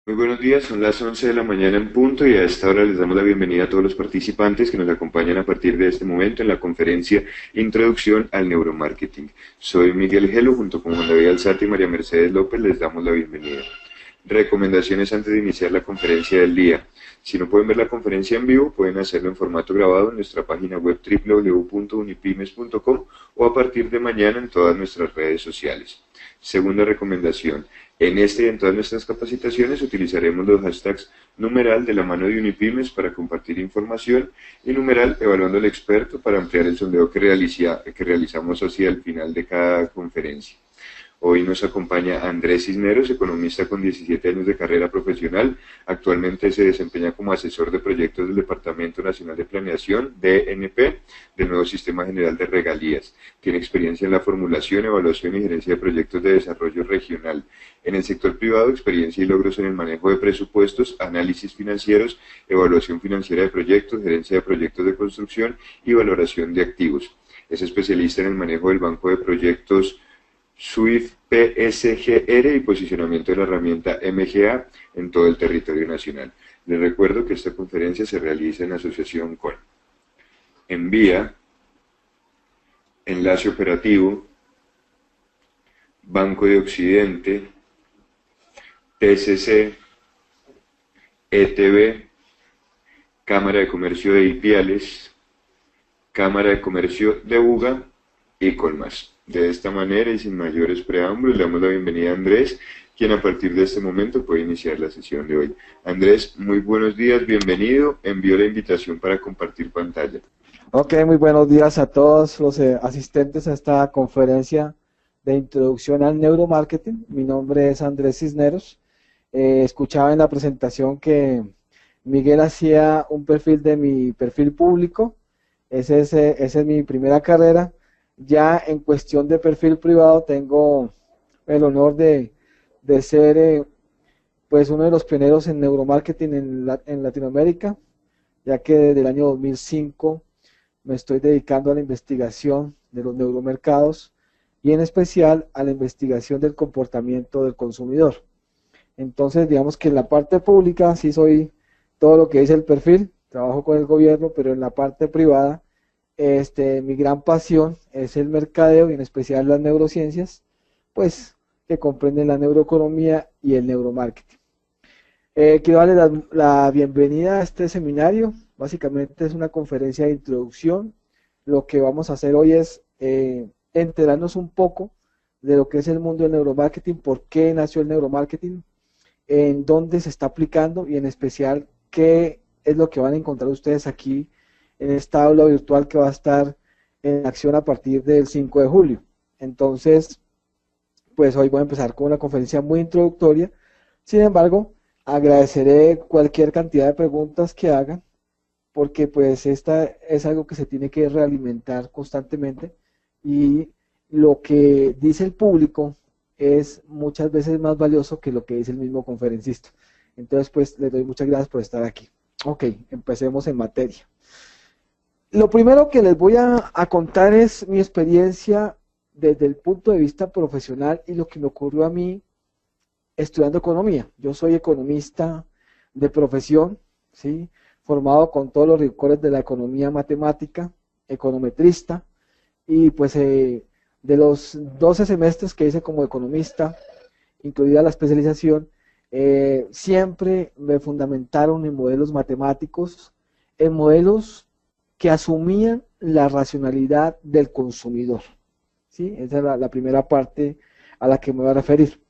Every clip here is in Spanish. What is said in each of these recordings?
Muy buenos días, son las 11 de la mañana en punto y a esta hora les damos la bienvenida a todos los participantes que nos acompañan a partir de este momento en la conferencia Introducción al Neuromarketing. Soy Miguel Gelo, junto con Juan David Alzate y María Mercedes López les damos la bienvenida. Recomendaciones antes de iniciar la conferencia del día. Si no pueden ver la conferencia en vivo, pueden hacerlo en formato grabado en nuestra página web www.unipymes.com o a partir de mañana en todas nuestras redes sociales. Segunda recomendación. En este y en todas nuestras capacitaciones utilizaremos los hashtags numeral de la mano de Unipymes para compartir información y numeral evaluando al experto para ampliar el sondeo que realizamos hacia el final de cada conferencia. Hoy nos acompaña Andrés Cisneros, economista con 17 años de carrera profesional. Actualmente se desempeña como asesor de proyectos del Departamento Nacional de Planeación, DNP, del nuevo Sistema General de Regalías. Tiene experiencia en la formulación, evaluación y gerencia de proyectos de desarrollo regional. En el sector privado, experiencia y logros en el manejo de presupuestos, análisis financieros, evaluación financiera de proyectos, gerencia de proyectos de construcción y valoración de activos. Es especialista en el manejo del banco de proyectos Swift PSGR y posicionamiento de la herramienta MGA en todo el territorio nacional. Les recuerdo que esta conferencia se realiza en asociación con Envía, Enlace Operativo, Banco de Occidente, TCC, ETB, Cámara de Comercio de Ipiales, Cámara de Comercio de Buga y Colmas. De esta manera y sin mayores preámbulos, le damos la bienvenida a Andrés, quien a partir de este momento puede iniciar la sesión de hoy. Andrés, muy buenos días, bienvenido. Envío la invitación para compartir pantalla. Ok, muy buenos días a todos los asistentes a esta conferencia de introducción al neuromarketing. Mi nombre es Andrés Cisneros. Escuchaba en la presentación que Miguel hacía un perfil de mi perfil público. Esa es mi primera carrera. Ya en cuestión de perfil privado tengo el honor de ser pues uno de los pioneros en neuromarketing en Latinoamérica, ya que desde el año 2005 me estoy dedicando a la investigación de los neuromercados y en especial a la investigación del comportamiento del consumidor. Entonces, digamos que en la parte pública sí soy todo lo que dice el perfil, trabajo con el gobierno, pero en la parte privada, mi gran pasión es el mercadeo y en especial las neurociencias, pues que comprenden la neuroeconomía y el neuromarketing. Quiero darle la bienvenida a este seminario. Básicamente es una conferencia de introducción. Lo que vamos a hacer hoy es enterarnos un poco de lo que es el mundo del neuromarketing, por qué nació el neuromarketing, en dónde se está aplicando y en especial qué es lo que van a encontrar ustedes aquí en esta aula virtual que va a estar en acción a partir del 5 de julio. Entonces, pues hoy voy a empezar con una conferencia muy introductoria. Sin embargo, agradeceré cualquier cantidad de preguntas que hagan, porque pues esta es algo que se tiene que realimentar constantemente y lo que dice el público es muchas veces más valioso que lo que dice el mismo conferencista. Entonces, pues les doy muchas gracias por estar aquí. Ok, empecemos en materia. Lo primero que les voy a contar es mi experiencia desde el punto de vista profesional y lo que me ocurrió a mí estudiando economía. Yo soy economista de profesión, ¿sí? Formado con todos los rigores de la economía matemática, econometrista, y pues de los 12 semestres que hice como economista, incluida la especialización, siempre me fundamentaron en modelos matemáticos, en modelos que asumían la racionalidad del consumidor, ¿sí? Esa es la primera parte a la que me voy a referir.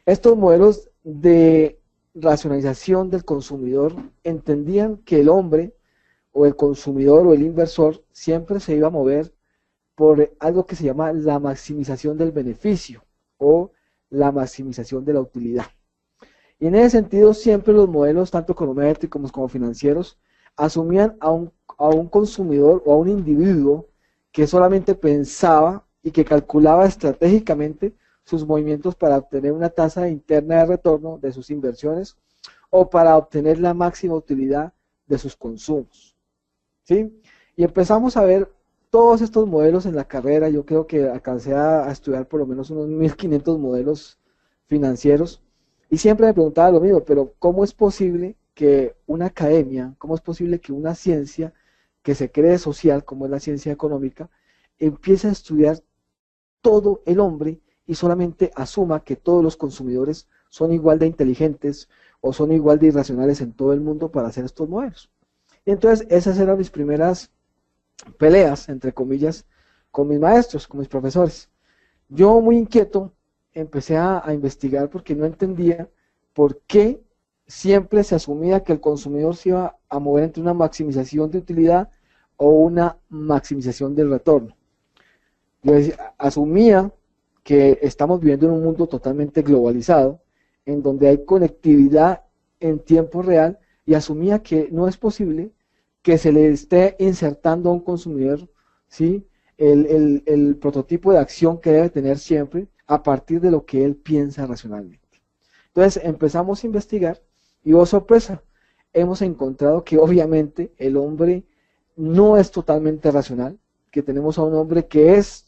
Estos modelos de racionalización del consumidor entendían que el hombre o el consumidor o el inversor siempre se iba a mover por algo que se llama la maximización del beneficio o la maximización de la utilidad. Y en ese sentido siempre los modelos, tanto econométricos como financieros, asumían a un consumidor o a un individuo que solamente pensaba y que calculaba estratégicamente sus movimientos para obtener una tasa interna de retorno de sus inversiones o para obtener la máxima utilidad de sus consumos, ¿sí? Y empezamos a ver todos estos modelos en la carrera. Yo creo que alcancé a estudiar por lo menos unos 1500 modelos financieros Y siempre me preguntaba lo mismo, pero ¿cómo es posible que una academia, cómo es posible que una ciencia que se cree social, como es la ciencia económica, empiece a estudiar todo el hombre y solamente asuma que todos los consumidores son igual de inteligentes o son igual de irracionales en todo el mundo para hacer estos modelos? Y entonces esas eran mis primeras peleas, entre comillas, con mis maestros, con mis profesores. Yo muy inquieto empecé a investigar porque no entendía por qué siempre se asumía que el consumidor se iba a mover entre una maximización de utilidad o una maximización del retorno. Yo asumía que estamos viviendo en un mundo totalmente globalizado, en donde hay conectividad en tiempo real, y asumía que no es posible que se le esté insertando a un consumidor, ¿sí?, el prototipo de acción que debe tener siempre a partir de lo que él piensa racionalmente. Entonces empezamos a investigar y, oh sorpresa, hemos encontrado que obviamente el hombre no es totalmente racional, que tenemos a un hombre que es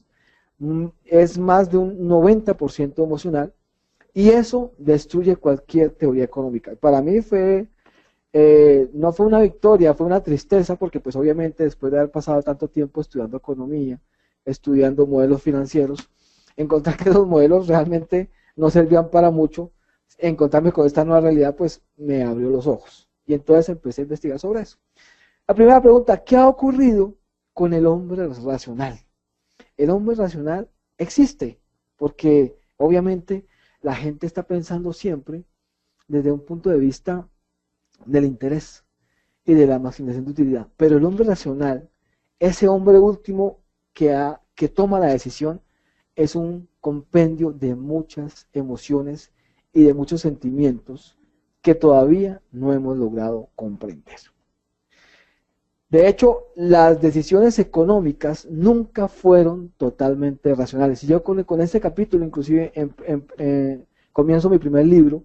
más de un 90% emocional, y eso destruye cualquier teoría económica. Para mí no fue una victoria, fue una tristeza, porque pues obviamente después de haber pasado tanto tiempo estudiando economía, estudiando modelos financieros, encontrar que los modelos realmente no servían para mucho, encontrarme con esta nueva realidad pues me abrió los ojos, y entonces empecé a investigar sobre eso. La primera pregunta: ¿qué ha ocurrido con el hombre racional? El hombre racional existe, porque obviamente la gente está pensando siempre desde un punto de vista del interés y de la maximización de utilidad, pero el hombre racional, ese hombre último que toma la decisión, es un compendio de muchas emociones y de muchos sentimientos que todavía no hemos logrado comprender. De hecho, las decisiones económicas nunca fueron totalmente racionales. Y yo con este capítulo, inclusive, comienzo mi primer libro,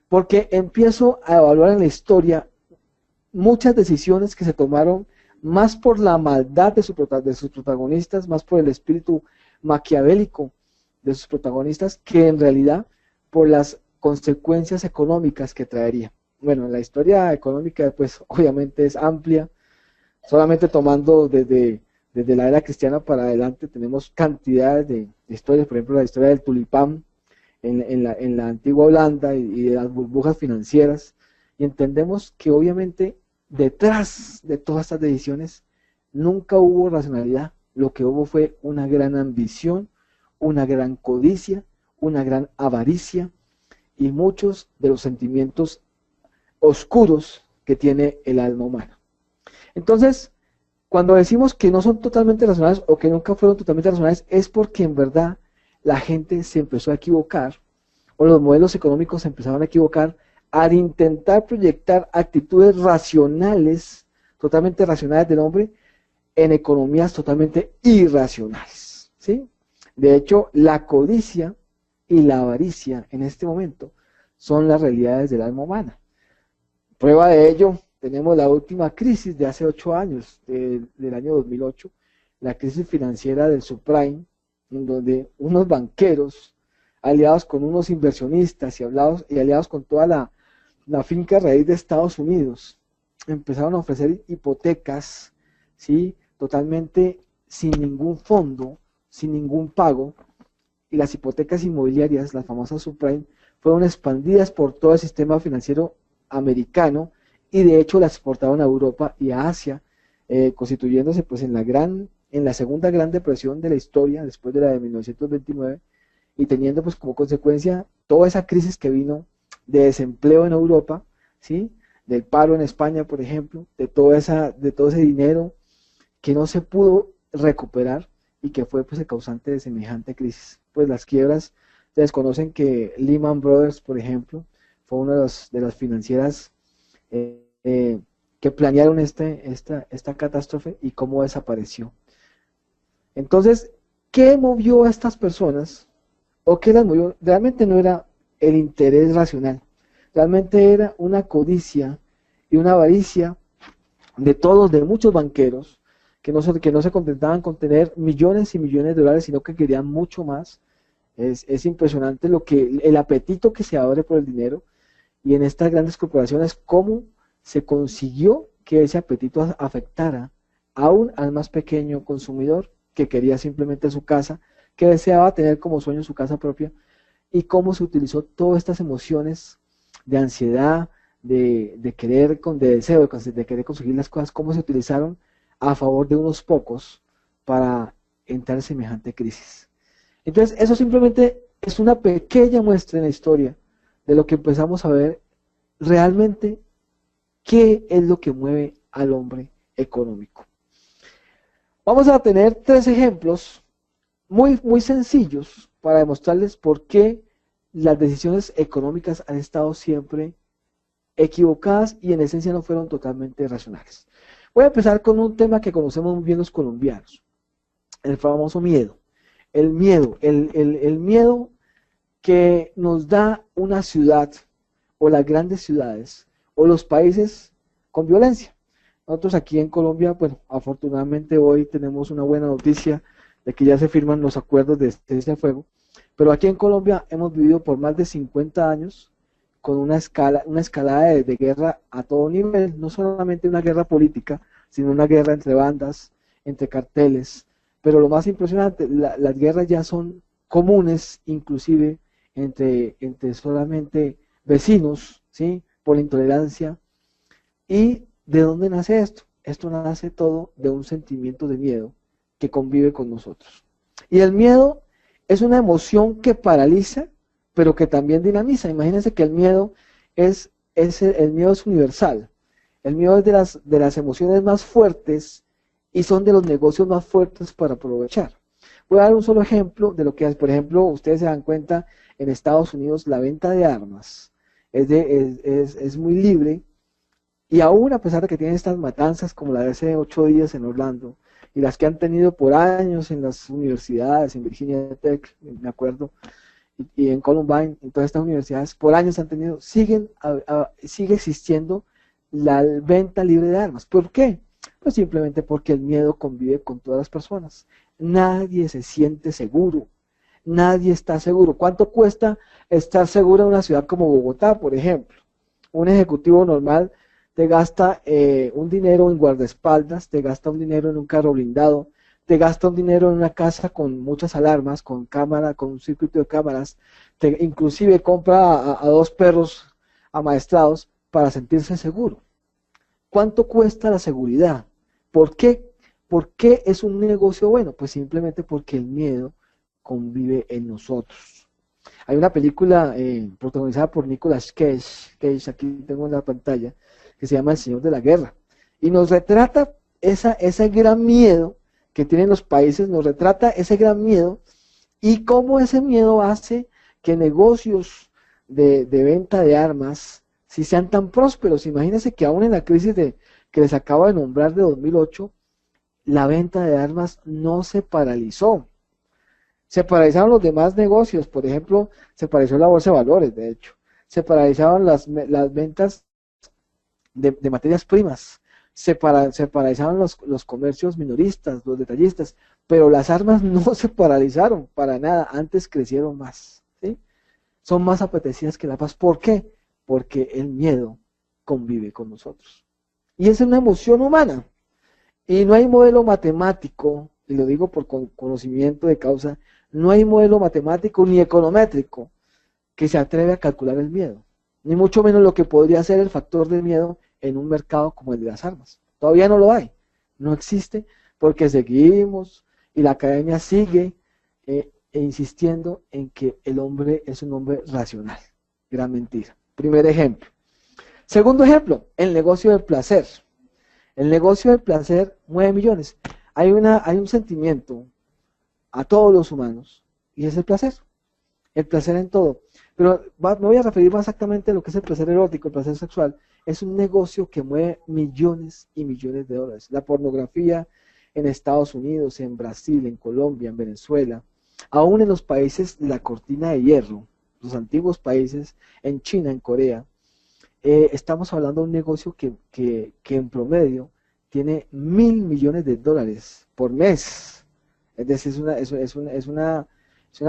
porque empiezo a evaluar en la historia muchas decisiones que se tomaron más por la maldad de sus protagonistas, más por el espíritu maquiavélico de sus protagonistas, que en realidad por las consecuencias económicas que traería. Bueno, la historia económica pues obviamente es amplia. Solamente tomando desde la era cristiana para adelante tenemos cantidades de historias, por ejemplo la historia del tulipán en la antigua Holanda y de las burbujas financieras, y entendemos que obviamente detrás de todas estas decisiones nunca hubo racionalidad. Lo que hubo fue una gran ambición, una gran codicia, una gran avaricia y muchos de los sentimientos oscuros que tiene el alma humana. Entonces, cuando decimos que no son totalmente racionales o que nunca fueron totalmente racionales, es porque en verdad la gente se empezó a equivocar, o los modelos económicos se empezaron a equivocar al intentar proyectar actitudes racionales, totalmente racionales del hombre, en economías totalmente irracionales, ¿sí? De hecho, la codicia y la avaricia en este momento son las realidades del alma humana. Prueba de ello, tenemos la última crisis de hace 8 años, del año 2008, la crisis financiera del subprime, en donde unos banqueros, aliados con unos inversionistas y aliados con toda la finca raíz de Estados Unidos, empezaron a ofrecer hipotecas, ¿sí?, totalmente sin ningún fondo, sin ningún pago, y las hipotecas inmobiliarias, las famosas subprime, fueron expandidas por todo el sistema financiero americano, y de hecho las exportaron a Europa y a Asia, constituyéndose pues en la segunda gran depresión de la historia, después de la de 1929, y teniendo pues como consecuencia toda esa crisis que vino de desempleo en Europa, ¿sí?, del paro en España, por ejemplo, de todo ese dinero que no se pudo recuperar y que fue pues el causante de semejante crisis. Pues las quiebras, ustedes conocen que Lehman Brothers, por ejemplo, fue una de las financieras que planearon esta catástrofe y cómo desapareció. Entonces, ¿qué movió a estas personas? ¿O qué las movió? Realmente no era el interés racional, realmente era una codicia y una avaricia de muchos banqueros que no se contentaban con tener millones y millones de dólares, sino que querían mucho más, Es impresionante el apetito que se abre por el dinero, y en estas grandes corporaciones cómo se consiguió que ese apetito afectara aún al más pequeño consumidor que quería simplemente su casa, que deseaba tener como sueño su casa propia, y cómo se utilizó todas estas emociones de ansiedad, de querer, de deseo, de querer conseguir las cosas, cómo se utilizaron a favor de unos pocos para entrar en semejante crisis. Entonces, eso simplemente es una pequeña muestra en la historia de lo que empezamos a ver realmente qué es lo que mueve al hombre económico. Vamos a tener 3 ejemplos muy sencillos para demostrarles por qué las decisiones económicas han estado siempre equivocadas y en esencia no fueron totalmente racionales. Voy a empezar con un tema que conocemos muy bien los colombianos, el famoso miedo. El miedo que nos da una ciudad o las grandes ciudades o los países con violencia. Nosotros aquí en Colombia, bueno, afortunadamente hoy tenemos una buena noticia de que ya se firman los acuerdos de cese al fuego, pero aquí en Colombia hemos vivido por más de 50 años con una escalada de guerra a todo nivel, no solamente una guerra política, sino una guerra entre bandas, entre carteles, pero lo más impresionante, las guerras ya son comunes, inclusive entre solamente vecinos, ¿sí? Por la intolerancia. ¿Y de dónde nace esto? Esto nace todo de un sentimiento de miedo que convive con nosotros. Y el miedo es una emoción que paraliza, pero que también dinamiza. Imagínense que el miedo es universal. El miedo es de las emociones más fuertes y son de los negocios más fuertes para aprovechar. Voy a dar un solo ejemplo de lo que es, por ejemplo, ustedes se dan cuenta, en Estados Unidos la venta de armas es muy libre, y aún a pesar de que tienen estas matanzas como la de hace 8 días en Orlando, y las que han tenido por años en las universidades, en Virginia Tech, me acuerdo, y en Columbine, en todas estas universidades, por años han tenido, sigue existiendo la venta libre de armas. ¿Por qué? Pues simplemente porque el miedo convive con todas las personas. Nadie se siente seguro, nadie está seguro. ¿Cuánto cuesta estar seguro en una ciudad como Bogotá, por ejemplo? Un ejecutivo normal te gasta un dinero en guardaespaldas, te gasta un dinero en un carro blindado, te gasta un dinero en una casa con muchas alarmas, con cámara, con un circuito de cámaras, inclusive compra a 2 perros amaestrados para sentirse seguro. ¿Cuánto cuesta la seguridad? ¿Por qué? ¿Por qué es un negocio bueno? Pues simplemente porque el miedo convive en nosotros. Hay una película protagonizada por Nicolas Cage, aquí tengo en la pantalla, que se llama El Señor de la Guerra, y nos retrata ese gran miedo que tienen los países, nos retrata ese gran miedo y cómo ese miedo hace que negocios de venta de armas si sean tan prósperos. Imagínense que aún en la crisis que les acabo de nombrar de 2008, la venta de armas no se paralizó. Se paralizaron los demás negocios, por ejemplo, se paralizó la bolsa de valores, de hecho. Se paralizaron las ventas de materias primas. Se paralizaron los comercios minoristas, los detallistas, pero las armas no se paralizaron para nada, antes crecieron más, ¿sí? Son más apetecidas que la paz. ¿Por qué? Porque el miedo convive con nosotros. Y es una emoción humana. Y no hay modelo matemático, y lo digo por conocimiento de causa, no hay modelo matemático ni econométrico que se atreve a calcular el miedo, ni mucho menos lo que podría ser el factor de miedo en un mercado como el de las armas. Todavía no lo hay, no existe, porque seguimos y la academia sigue insistiendo en que el hombre es un hombre racional. Gran mentira. Primer ejemplo. Segundo ejemplo, el negocio del placer. El negocio del placer mueve millones. Hay un sentimiento a todos los humanos y es el placer en todo. Pero me voy a referir más exactamente a lo que es el placer erótico, el placer sexual. Es un negocio que mueve millones y millones de dólares. La pornografía en Estados Unidos, en Brasil, en Colombia, en Venezuela, aún en los países de la cortina de hierro, los antiguos países, en China, en Corea, estamos hablando de un negocio que en promedio tiene 1.000 millones de dólares por mes. Es decir, es una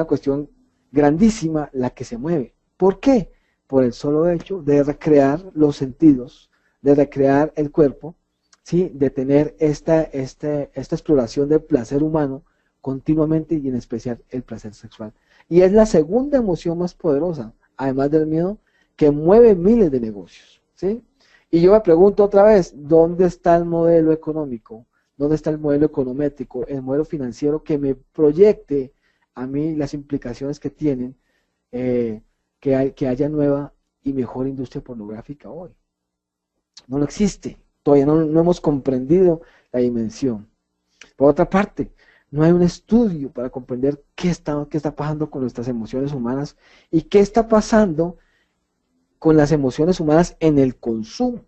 cuestión grandísima la que se mueve. ¿Por qué? Por el solo hecho de recrear los sentidos, de recrear el cuerpo, ¿sí? De tener esta exploración del placer humano continuamente y en especial el placer sexual. Y es la segunda emoción más poderosa, además del miedo, que mueve miles de negocios, ¿sí? Y yo me pregunto otra vez, ¿dónde está el modelo económico? ¿Dónde está el modelo econométrico, el modelo financiero que me proyecte a mí las implicaciones que tienen que haya nueva y mejor industria pornográfica hoy? No lo existe, todavía no hemos comprendido la dimensión. Por otra parte, no hay un estudio para comprender qué está pasando con nuestras emociones humanas y qué está pasando con las emociones humanas en el consumo.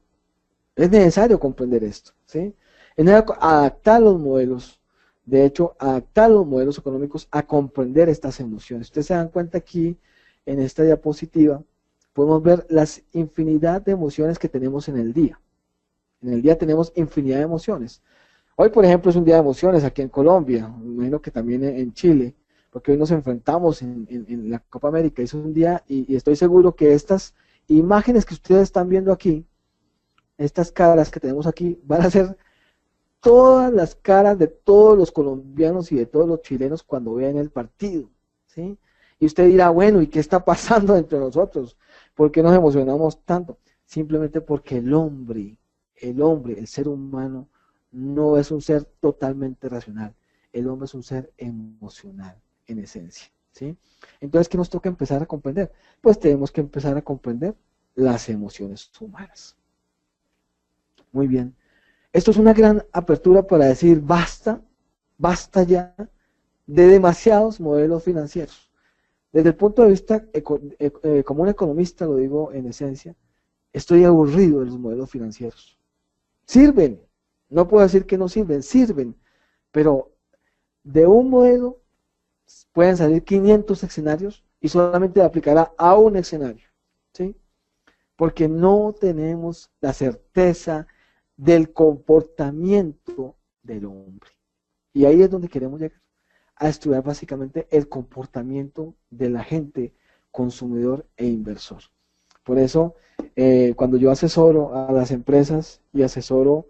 Es necesario comprender esto, ¿sí? Es necesario adaptar los modelos, de hecho, adaptar los modelos económicos a comprender estas emociones. Ustedes se dan cuenta aquí, en esta diapositiva, podemos ver las infinidad de emociones que tenemos en el día. En el día tenemos infinidad de emociones. Hoy, por ejemplo, es un día de emociones aquí en Colombia, me imagino que también en Chile, porque hoy nos enfrentamos en la Copa América. Es un día, y estoy seguro que estas imágenes que ustedes están viendo aquí, estas caras que tenemos aquí, van a ser todas las caras de todos los colombianos y de todos los chilenos cuando vean el partido, ¿sí? Y usted dirá, bueno, ¿y qué está pasando entre nosotros? ¿Por qué nos emocionamos tanto? Simplemente porque el hombre, el ser humano, no es un ser totalmente racional. El hombre es un ser emocional, en esencia, ¿sí? Entonces, ¿qué nos toca empezar a comprender? Pues tenemos que empezar a comprender las emociones humanas. Muy bien. Esto es una gran apertura para decir, basta ya de demasiados modelos financieros. Desde el punto de vista, como un economista, lo digo en esencia, estoy aburrido de los modelos financieros. Sirven, no puedo decir que no sirven, sirven, pero de un modelo pueden salir 500 escenarios y solamente aplicará a un escenario, ¿sí? Porque no tenemos la certeza del comportamiento del hombre. Y ahí es donde queremos llegar, a estudiar básicamente el comportamiento de la gente, consumidor e inversor. Por eso, cuando yo asesoro a las empresas y asesoro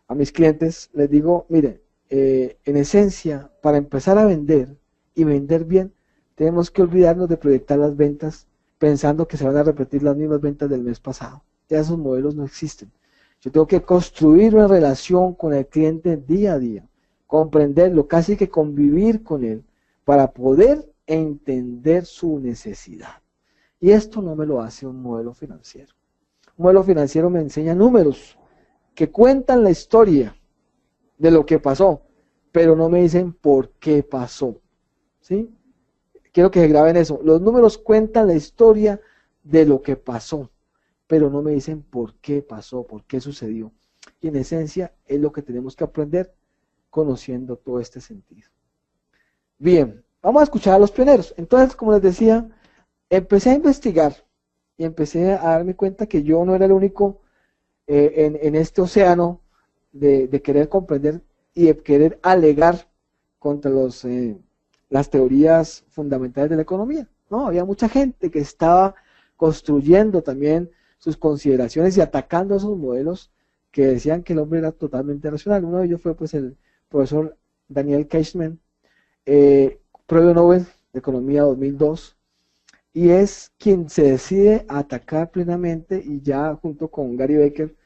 a mis clientes, les digo, miren, en esencia, para empezar a vender y vender bien, tenemos que olvidarnos de proyectar las ventas pensando que se van a repetir las mismas ventas del mes pasado. Ya esos modelos no existen. Yo tengo que construir una relación con el cliente día a día, comprenderlo, casi que convivir con él, para poder entender su necesidad. Y esto no me lo hace un modelo financiero. Un modelo financiero me enseña números que cuentan la historia de lo que pasó, pero no me dicen por qué pasó, ¿sí? Quiero que se graben eso. Los números cuentan la historia de lo que pasó, pero no me dicen por qué pasó, por qué sucedió. Y en esencia es lo que tenemos que aprender conociendo todo este sentido. Bien, vamos a escuchar a los pioneros. Entonces, como les decía, empecé a investigar y empecé a darme cuenta que yo no era el único en este océano de querer comprender y de querer alegar contra las teorías fundamentales de la economía. No, había mucha gente que estaba construyendo también sus consideraciones y atacando esos modelos que decían que el hombre era totalmente racional. Uno de ellos fue pues el profesor Daniel Kahneman, premio Nobel de Economía 2002, y es quien se decide a atacar plenamente, y ya junto con Gary Becker,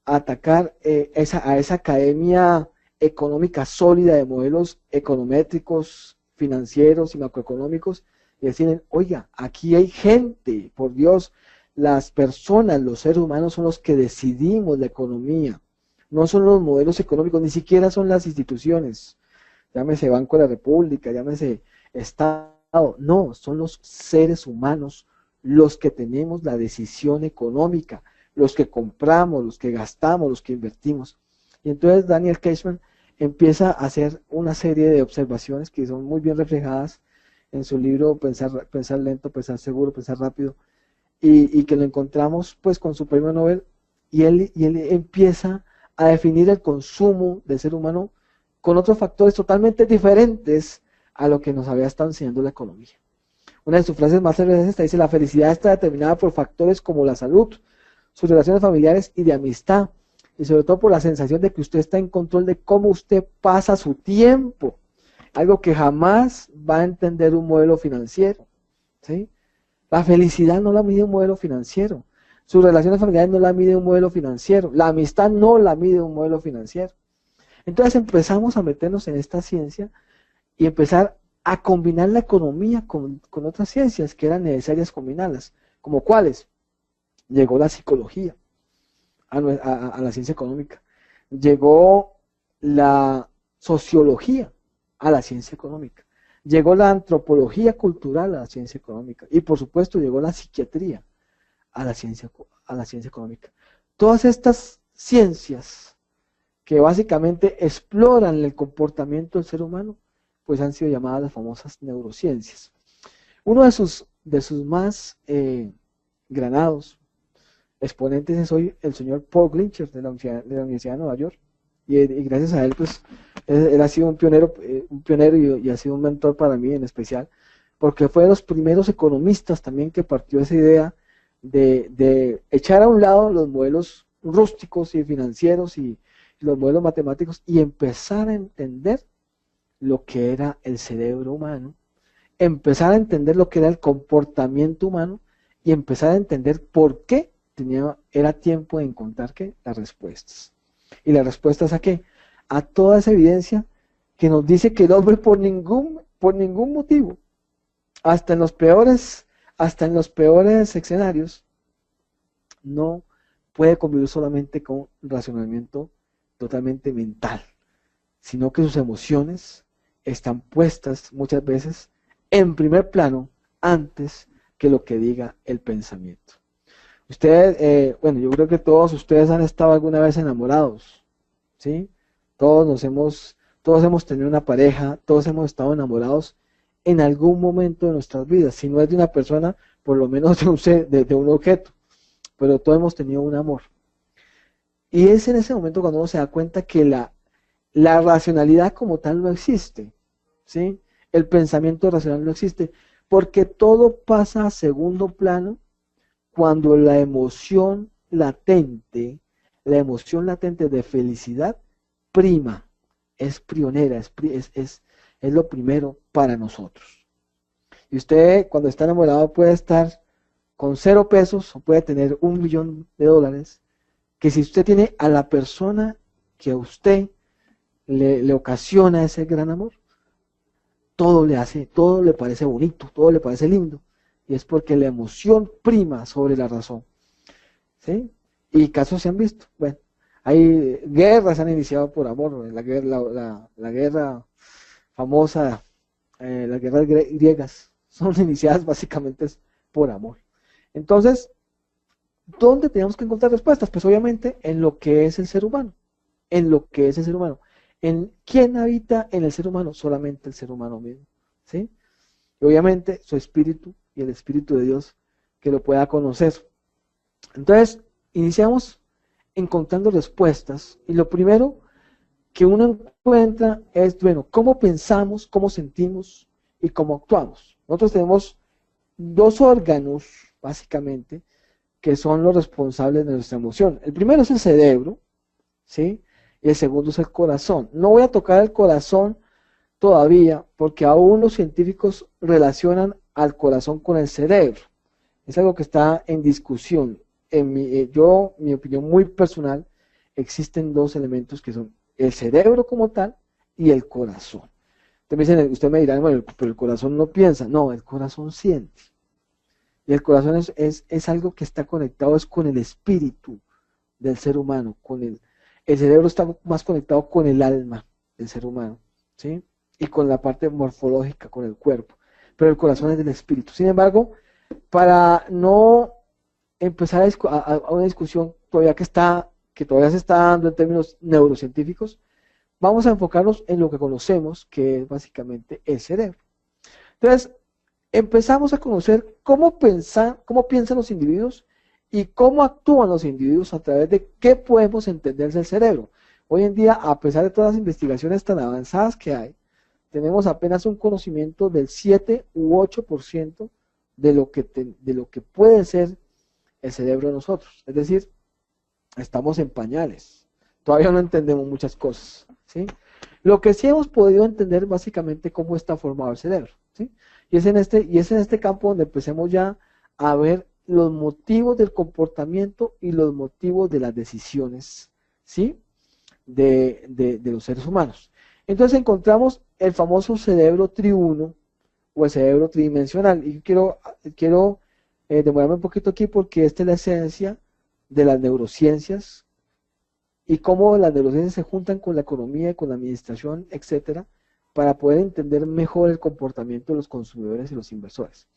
a atacar a esa academia económica sólida de modelos econométricos, financieros y macroeconómicos, y deciden, oiga, aquí hay gente, por Dios, las personas, los seres humanos son los que decidimos la economía, no son los modelos económicos, ni siquiera son las instituciones, llámese Banco de la República, llámese Estado, no, son los seres humanos los que tenemos la decisión económica, los que compramos, los que gastamos, los que invertimos. Y entonces Daniel Kahneman empieza a hacer una serie de observaciones que son muy bien reflejadas en su libro Pensar lento, pensar seguro, pensar rápido, y que lo encontramos pues con su premio Nobel, y él empieza a definir el consumo del ser humano con otros factores totalmente diferentes a lo que nos había estado enseñando la economía. Una de sus frases más célebres es esta, dice: la felicidad está determinada por factores como la salud, sus relaciones familiares y de amistad, y sobre todo por la sensación de que usted está en control de cómo usted pasa su tiempo, algo que jamás va a entender un modelo financiero, ¿sí? La felicidad no la mide un modelo financiero, sus relaciones familiares no la mide un modelo financiero, la amistad no la mide un modelo financiero. Entonces empezamos a meternos en esta ciencia y empezar a combinar la economía con otras ciencias que eran necesarias combinarlas, como cuáles. Llegó la psicología a la ciencia económica, llegó la sociología a la ciencia económica, llegó la antropología cultural a la ciencia económica y por supuesto llegó la psiquiatría a la ciencia económica. Todas estas ciencias que básicamente exploran el comportamiento del ser humano, pues han sido llamadas las famosas neurociencias. Uno de sus más granados exponentes es hoy el señor Paul Glincher de la Universidad de Nueva York, y gracias a él, pues, él ha sido un pionero y ha sido un mentor para mí en especial, porque fue de los primeros economistas también que partió esa idea de echar a un lado los modelos rústicos y financieros y los modelos matemáticos y empezar a entender lo que era el cerebro humano, empezar a entender lo que era el comportamiento humano y empezar a entender por qué era tiempo de encontrar las respuestas. ¿Y las respuestas a qué? A toda esa evidencia que nos dice que el hombre por ningún motivo, hasta en los peores escenarios, no puede convivir solamente con racionamiento totalmente mental, sino que sus emociones están puestas muchas veces en primer plano antes que lo que diga el pensamiento. Ustedes, bueno, yo creo que todos ustedes han estado alguna vez enamorados, ¿sí? Todos hemos tenido una pareja, todos hemos estado enamorados en algún momento de nuestras vidas, si no es de una persona, por lo menos de un objeto, pero todos hemos tenido un amor. Y es en ese momento cuando uno se da cuenta que la racionalidad como tal no existe, ¿sí? El pensamiento racional no existe, porque todo pasa a segundo plano cuando la emoción latente de felicidad prima, es pionera, es lo primero para nosotros. Y usted cuando está enamorado puede estar con 0 pesos o puede tener $1.000.000, que si usted tiene a la persona que a usted le ocasiona ese gran amor, todo le parece bonito, todo le parece lindo, y es porque la emoción prima sobre la razón, ¿sí? Y casos se han visto. Bueno, hay guerras han iniciado por amor, la guerra famosa, las guerras griegas son iniciadas básicamente por amor. Entonces, ¿dónde tenemos que encontrar respuestas? Pues obviamente en lo que es el ser humano, ¿En quién habita en el ser humano? Solamente el ser humano mismo, ¿sí? Y obviamente su espíritu y el espíritu de Dios que lo pueda conocer. Entonces, iniciamos encontrando respuestas y lo primero que uno encuentra es, bueno, cómo pensamos, cómo sentimos y cómo actuamos. Nosotros tenemos 2 órganos, básicamente, que son los responsables de nuestra emoción. El primero es el cerebro, ¿sí? Y el segundo es el corazón. No voy a tocar el corazón todavía, porque aún los científicos relacionan al corazón con el cerebro. Es algo que está en discusión. Mi opinión muy personal, existen 2 elementos que son el cerebro como tal y el corazón. Usted me dirá, bueno, pero el corazón no piensa. No, el corazón siente. Y el corazón es algo que está conectado es con el espíritu del ser humano, el cerebro está más conectado con el alma del ser humano, ¿sí? Y con la parte morfológica, con el cuerpo. Pero el corazón es del espíritu. Sin embargo, para no empezar a una discusión que todavía se está dando en términos neurocientíficos, vamos a enfocarnos en lo que conocemos, que es básicamente el cerebro. Entonces, empezamos a conocer cómo piensan los individuos y cómo actúan los individuos a través de qué podemos entender del cerebro. Hoy en día, a pesar de todas las investigaciones tan avanzadas que hay, tenemos apenas un conocimiento del 7 u 8% de lo que puede ser el cerebro de nosotros. Es decir, estamos en pañales, todavía no entendemos muchas cosas, ¿sí? Lo que sí hemos podido entender básicamente cómo está formado el cerebro, ¿sí? Y es en este campo donde empecemos ya a ver los motivos del comportamiento y los motivos de las decisiones, ¿sí? De los seres humanos. Entonces encontramos el famoso cerebro triuno o el cerebro tridimensional. Y quiero demorarme un poquito aquí porque esta es la esencia de las neurociencias y cómo las neurociencias se juntan con la economía y con la administración, etcétera, para poder entender mejor el comportamiento de los consumidores y los inversores.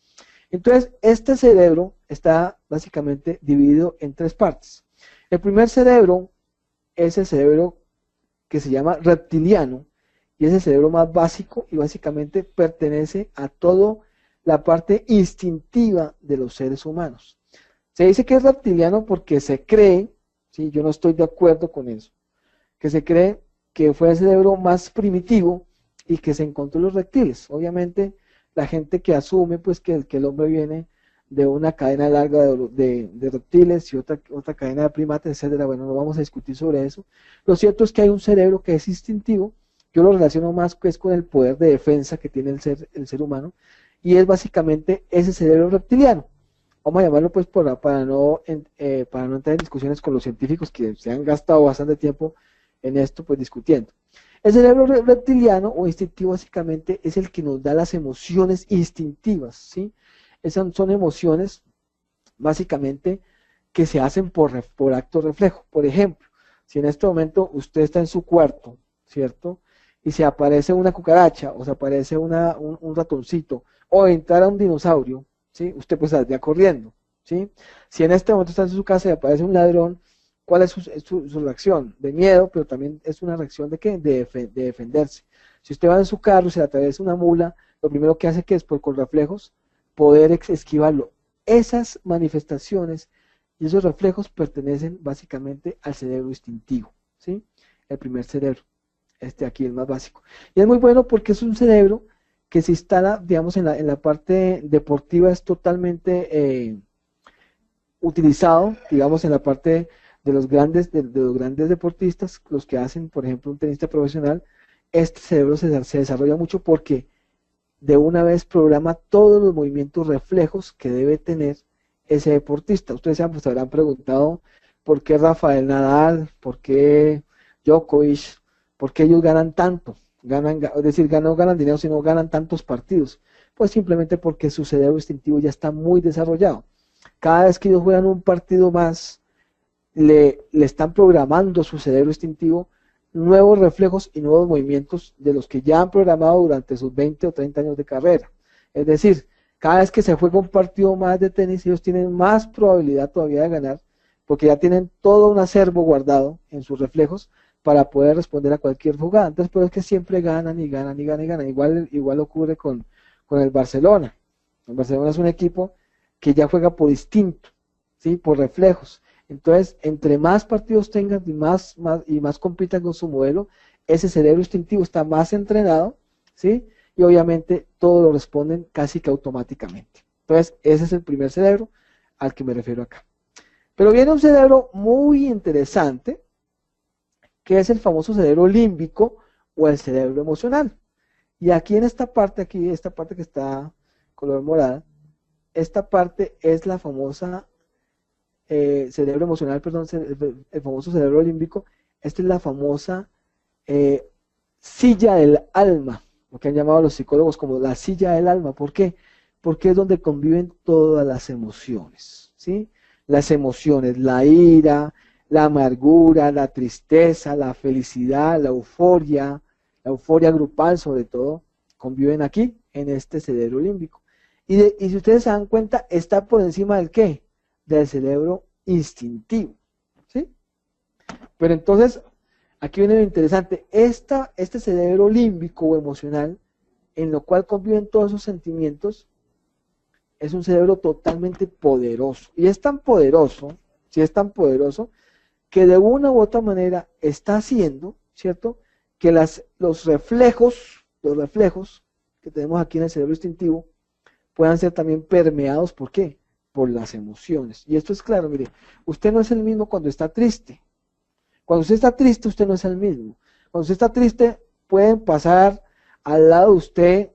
Entonces, este cerebro está básicamente dividido en tres partes. El primer cerebro es el cerebro que se llama reptiliano y es el cerebro más básico y básicamente pertenece a toda la parte instintiva de los seres humanos. Se dice que es reptiliano porque se cree, ¿sí? Yo no estoy de acuerdo con eso, que se cree que fue el cerebro más primitivo y que se encontró en los reptiles. Obviamente la gente que asume pues que el hombre viene de una cadena larga de reptiles y otra cadena de primates, etcétera. Bueno, no vamos a discutir sobre eso. Lo cierto es que hay un cerebro que es instintivo. Yo lo relaciono más pues con el poder de defensa que tiene el ser humano, y es básicamente ese cerebro reptiliano. Vamos a llamarlo pues para no entrar en discusiones con los científicos que se han gastado bastante tiempo en esto pues discutiendo. El cerebro reptiliano o instintivo básicamente es el que nos da las emociones instintivas, ¿sí? Esas son emociones básicamente que se hacen por acto reflejo. Por ejemplo, si en este momento usted está en su cuarto, ¿cierto? Y se aparece una cucaracha o se aparece un ratoncito o entrar a un dinosaurio, ¿sí? Usted pues saldría corriendo, ¿sí? Si en este momento está en su casa y aparece un ladrón, ¿cuál es su reacción? De miedo, pero también es una reacción de ¿qué? De defenderse. Si usted va en su carro y se le atraviesa una mula, lo primero que hace que es con reflejos poder esquivarlo. Esas manifestaciones y esos reflejos pertenecen básicamente al cerebro instintivo, ¿sí? El primer cerebro, aquí el más básico. Y es muy bueno porque es un cerebro que se instala, digamos, en la parte deportiva, es totalmente utilizado, digamos, en la parte de los grandes deportistas, los que hacen, por ejemplo, un tenista profesional. Este cerebro se desarrolla mucho porque de una vez programa todos los movimientos reflejos que debe tener ese deportista. Ustedes se habrán preguntado por qué Rafael Nadal, por qué Djokovic, por qué ellos ganan tanto, es decir, no ganan dinero, sino ganan tantos partidos. Pues simplemente porque su cerebro instintivo ya está muy desarrollado. Cada vez que ellos juegan un partido más, le están programando su cerebro instintivo nuevos reflejos y nuevos movimientos de los que ya han programado durante sus 20 o 30 años de carrera. Es decir, cada vez que se juega un partido más de tenis, ellos tienen más probabilidad todavía de ganar, porque ya tienen todo un acervo guardado en sus reflejos para poder responder a cualquier jugada. Entonces, por eso es que siempre ganan y ganan y ganan y ganan. Igual ocurre con el Barcelona. El Barcelona es un equipo que ya juega por instinto, ¿sí? Por reflejos. Entonces, entre más partidos tengan y más compitan con su modelo, ese cerebro instintivo está más entrenado, ¿sí? Y obviamente todo lo responden casi que automáticamente. Entonces, ese es el primer cerebro al que me refiero acá. Pero viene un cerebro muy interesante, que es el famoso cerebro límbico o el cerebro emocional. Y aquí en esta parte que está color morada, esta parte es la famosa cerebro emocional, perdón, el famoso cerebro límbico. Esta es la famosa silla del alma, lo que han llamado los psicólogos como la silla del alma. ¿Por qué? Porque es donde conviven todas las emociones, ¿sí? Las emociones, la ira, la amargura, la tristeza, la felicidad, la euforia grupal sobre todo, conviven aquí en este cerebro límbico. Y si ustedes se dan cuenta, está por encima del ¿qué? Del cerebro instintivo, ¿sí? Pero entonces, aquí viene lo interesante. Este cerebro límbico o emocional, en lo cual conviven todos esos sentimientos, es un cerebro totalmente poderoso. Y es tan poderoso, sí es tan poderoso, que de una u otra manera está haciendo, ¿cierto?, que los reflejos que tenemos aquí en el cerebro instintivo puedan ser también permeados, ¿por qué? Por las emociones. Y esto es claro, mire, usted no es el mismo cuando está triste. Cuando usted está triste, usted no es el mismo. Cuando usted está triste, pueden pasar al lado de usted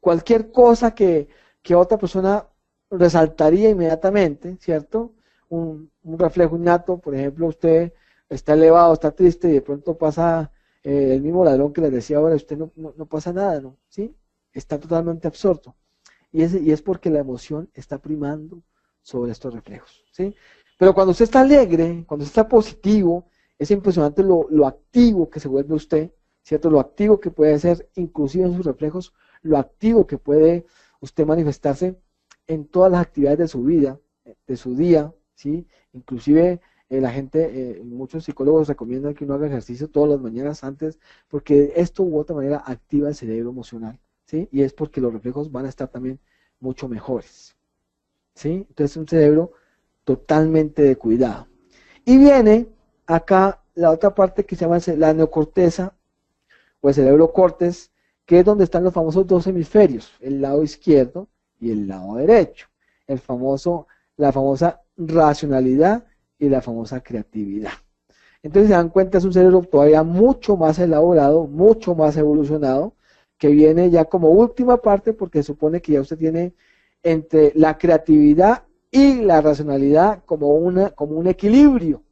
cualquier cosa que otra persona resaltaría inmediatamente, ¿cierto? Un reflejo innato, por ejemplo, usted está elevado, está triste y de pronto pasa el mismo ladrón que les decía ahora, usted no pasa nada, ¿no? ¿Sí? Está totalmente absorto. Y es porque la emoción está primando sobre estos reflejos, ¿sí? Pero cuando usted está alegre, cuando usted está positivo, es impresionante lo activo que se vuelve usted, ¿cierto? Lo activo que puede ser, inclusive en sus reflejos, lo activo que puede usted manifestarse en todas las actividades de su vida, de su día, ¿sí? Inclusive la gente, muchos psicólogos recomiendan que uno haga ejercicio todas las mañanas antes, porque esto u otra manera activa el cerebro emocional, ¿sí? Y es porque los reflejos van a estar también mucho mejores, ¿sí? Entonces un cerebro totalmente de cuidado. Y viene acá la otra parte que se llama la neocorteza o el cerebro córtex, que es donde están los famosos dos hemisferios, el lado izquierdo y el lado derecho, la famosa racionalidad y la famosa creatividad. Entonces se dan cuenta, es un cerebro todavía mucho más elaborado, mucho más evolucionado, que viene ya como última parte porque se supone que ya usted tiene entre la creatividad y la racionalidad como un equilibrio,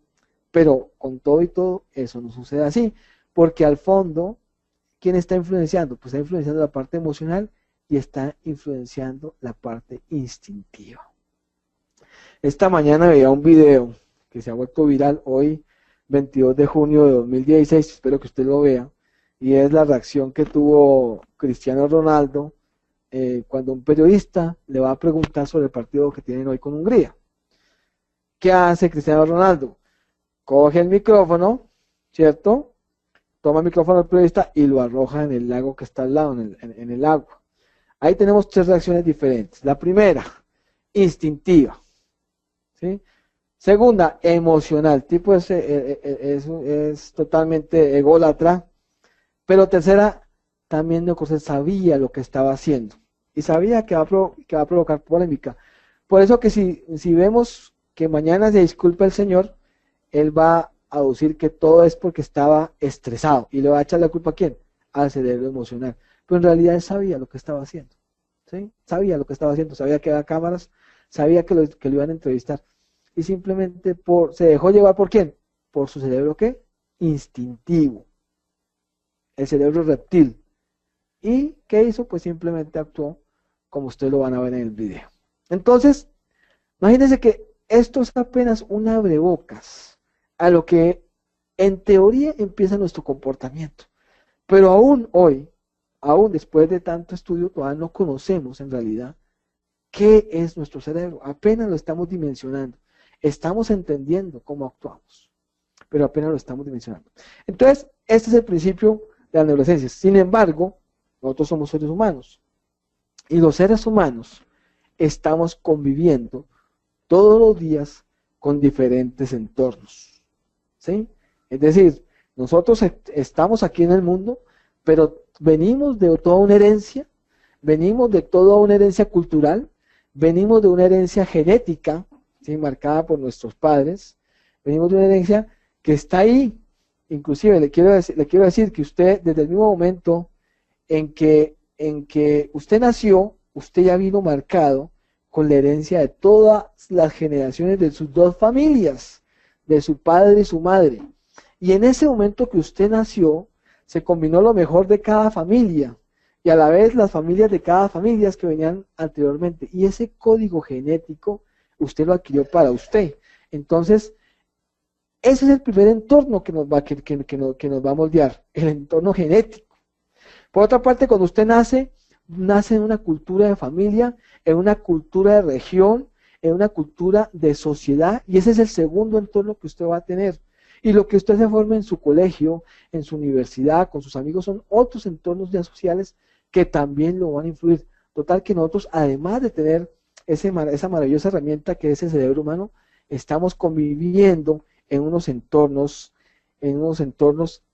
pero con todo y todo eso no sucede así, porque al fondo, ¿quién está influenciando? Pues está influenciando la parte emocional y está influenciando la parte instintiva. Esta mañana veía un video que se ha vuelto viral hoy, 22 de junio de 2016, espero que usted lo vea, y es la reacción que tuvo Cristiano Ronaldo cuando un periodista le va a preguntar sobre el partido que tienen hoy con Hungría. ¿Qué hace Cristiano Ronaldo? Coge el micrófono, ¿cierto? Toma el micrófono del periodista y lo arroja en el lago que está al lado, en el agua. Ahí tenemos tres reacciones diferentes. La primera, instintiva, ¿sí? Segunda, emocional, tipo es totalmente ególatra. Pero tercera, también Neocortes sabía lo que estaba haciendo y sabía que va a provocar polémica. Por eso que si vemos que mañana se disculpa el Señor, Él va a aducir que todo es porque estaba estresado y le va a echar la culpa ¿a quién? Al cerebro emocional. Pero en realidad Él sabía lo que estaba haciendo, ¿sí? Sabía lo que estaba haciendo, sabía que había cámaras, sabía que lo iban a entrevistar y simplemente se dejó llevar ¿por quién? Por su cerebro ¿qué? Instintivo. El cerebro reptil. ¿Y qué hizo? Pues simplemente actuó como ustedes lo van a ver en el video. Entonces, imagínense que esto es apenas un abrebocas a lo que en teoría empieza nuestro comportamiento. Pero aún hoy, aún después de tanto estudio, todavía no conocemos en realidad qué es nuestro cerebro. Apenas lo estamos dimensionando. Estamos entendiendo cómo actuamos, pero apenas lo estamos dimensionando. Entonces, este es el principio de la neurociencia. Sin embargo, nosotros somos seres humanos y los seres humanos estamos conviviendo todos los días con diferentes entornos, ¿sí? Es decir, nosotros estamos aquí en el mundo, pero venimos de toda una herencia, venimos de toda una herencia cultural, venimos de una herencia genética, ¿sí? Marcada por nuestros padres, venimos de una herencia que está ahí. Inclusive le quiero decir que usted, desde el mismo momento en que usted nació, usted ya vino marcado con la herencia de todas las generaciones de sus dos familias, de su padre y su madre. Y en ese momento que usted nació, se combinó lo mejor de cada familia y a la vez las familias de cada familia que venían anteriormente. Y ese código genético usted lo adquirió para usted. Entonces, ese es el primer entorno que nos va a moldear, el entorno genético. Por otra parte, cuando usted nace en una cultura de familia, en una cultura de región, en una cultura de sociedad, y ese es el segundo entorno que usted va a tener. Y lo que usted se forma en su colegio, en su universidad, con sus amigos, son otros entornos ya sociales que también lo van a influir. Total que nosotros, además de tener esa maravillosa herramienta que es el cerebro humano, estamos conviviendo en unos entornos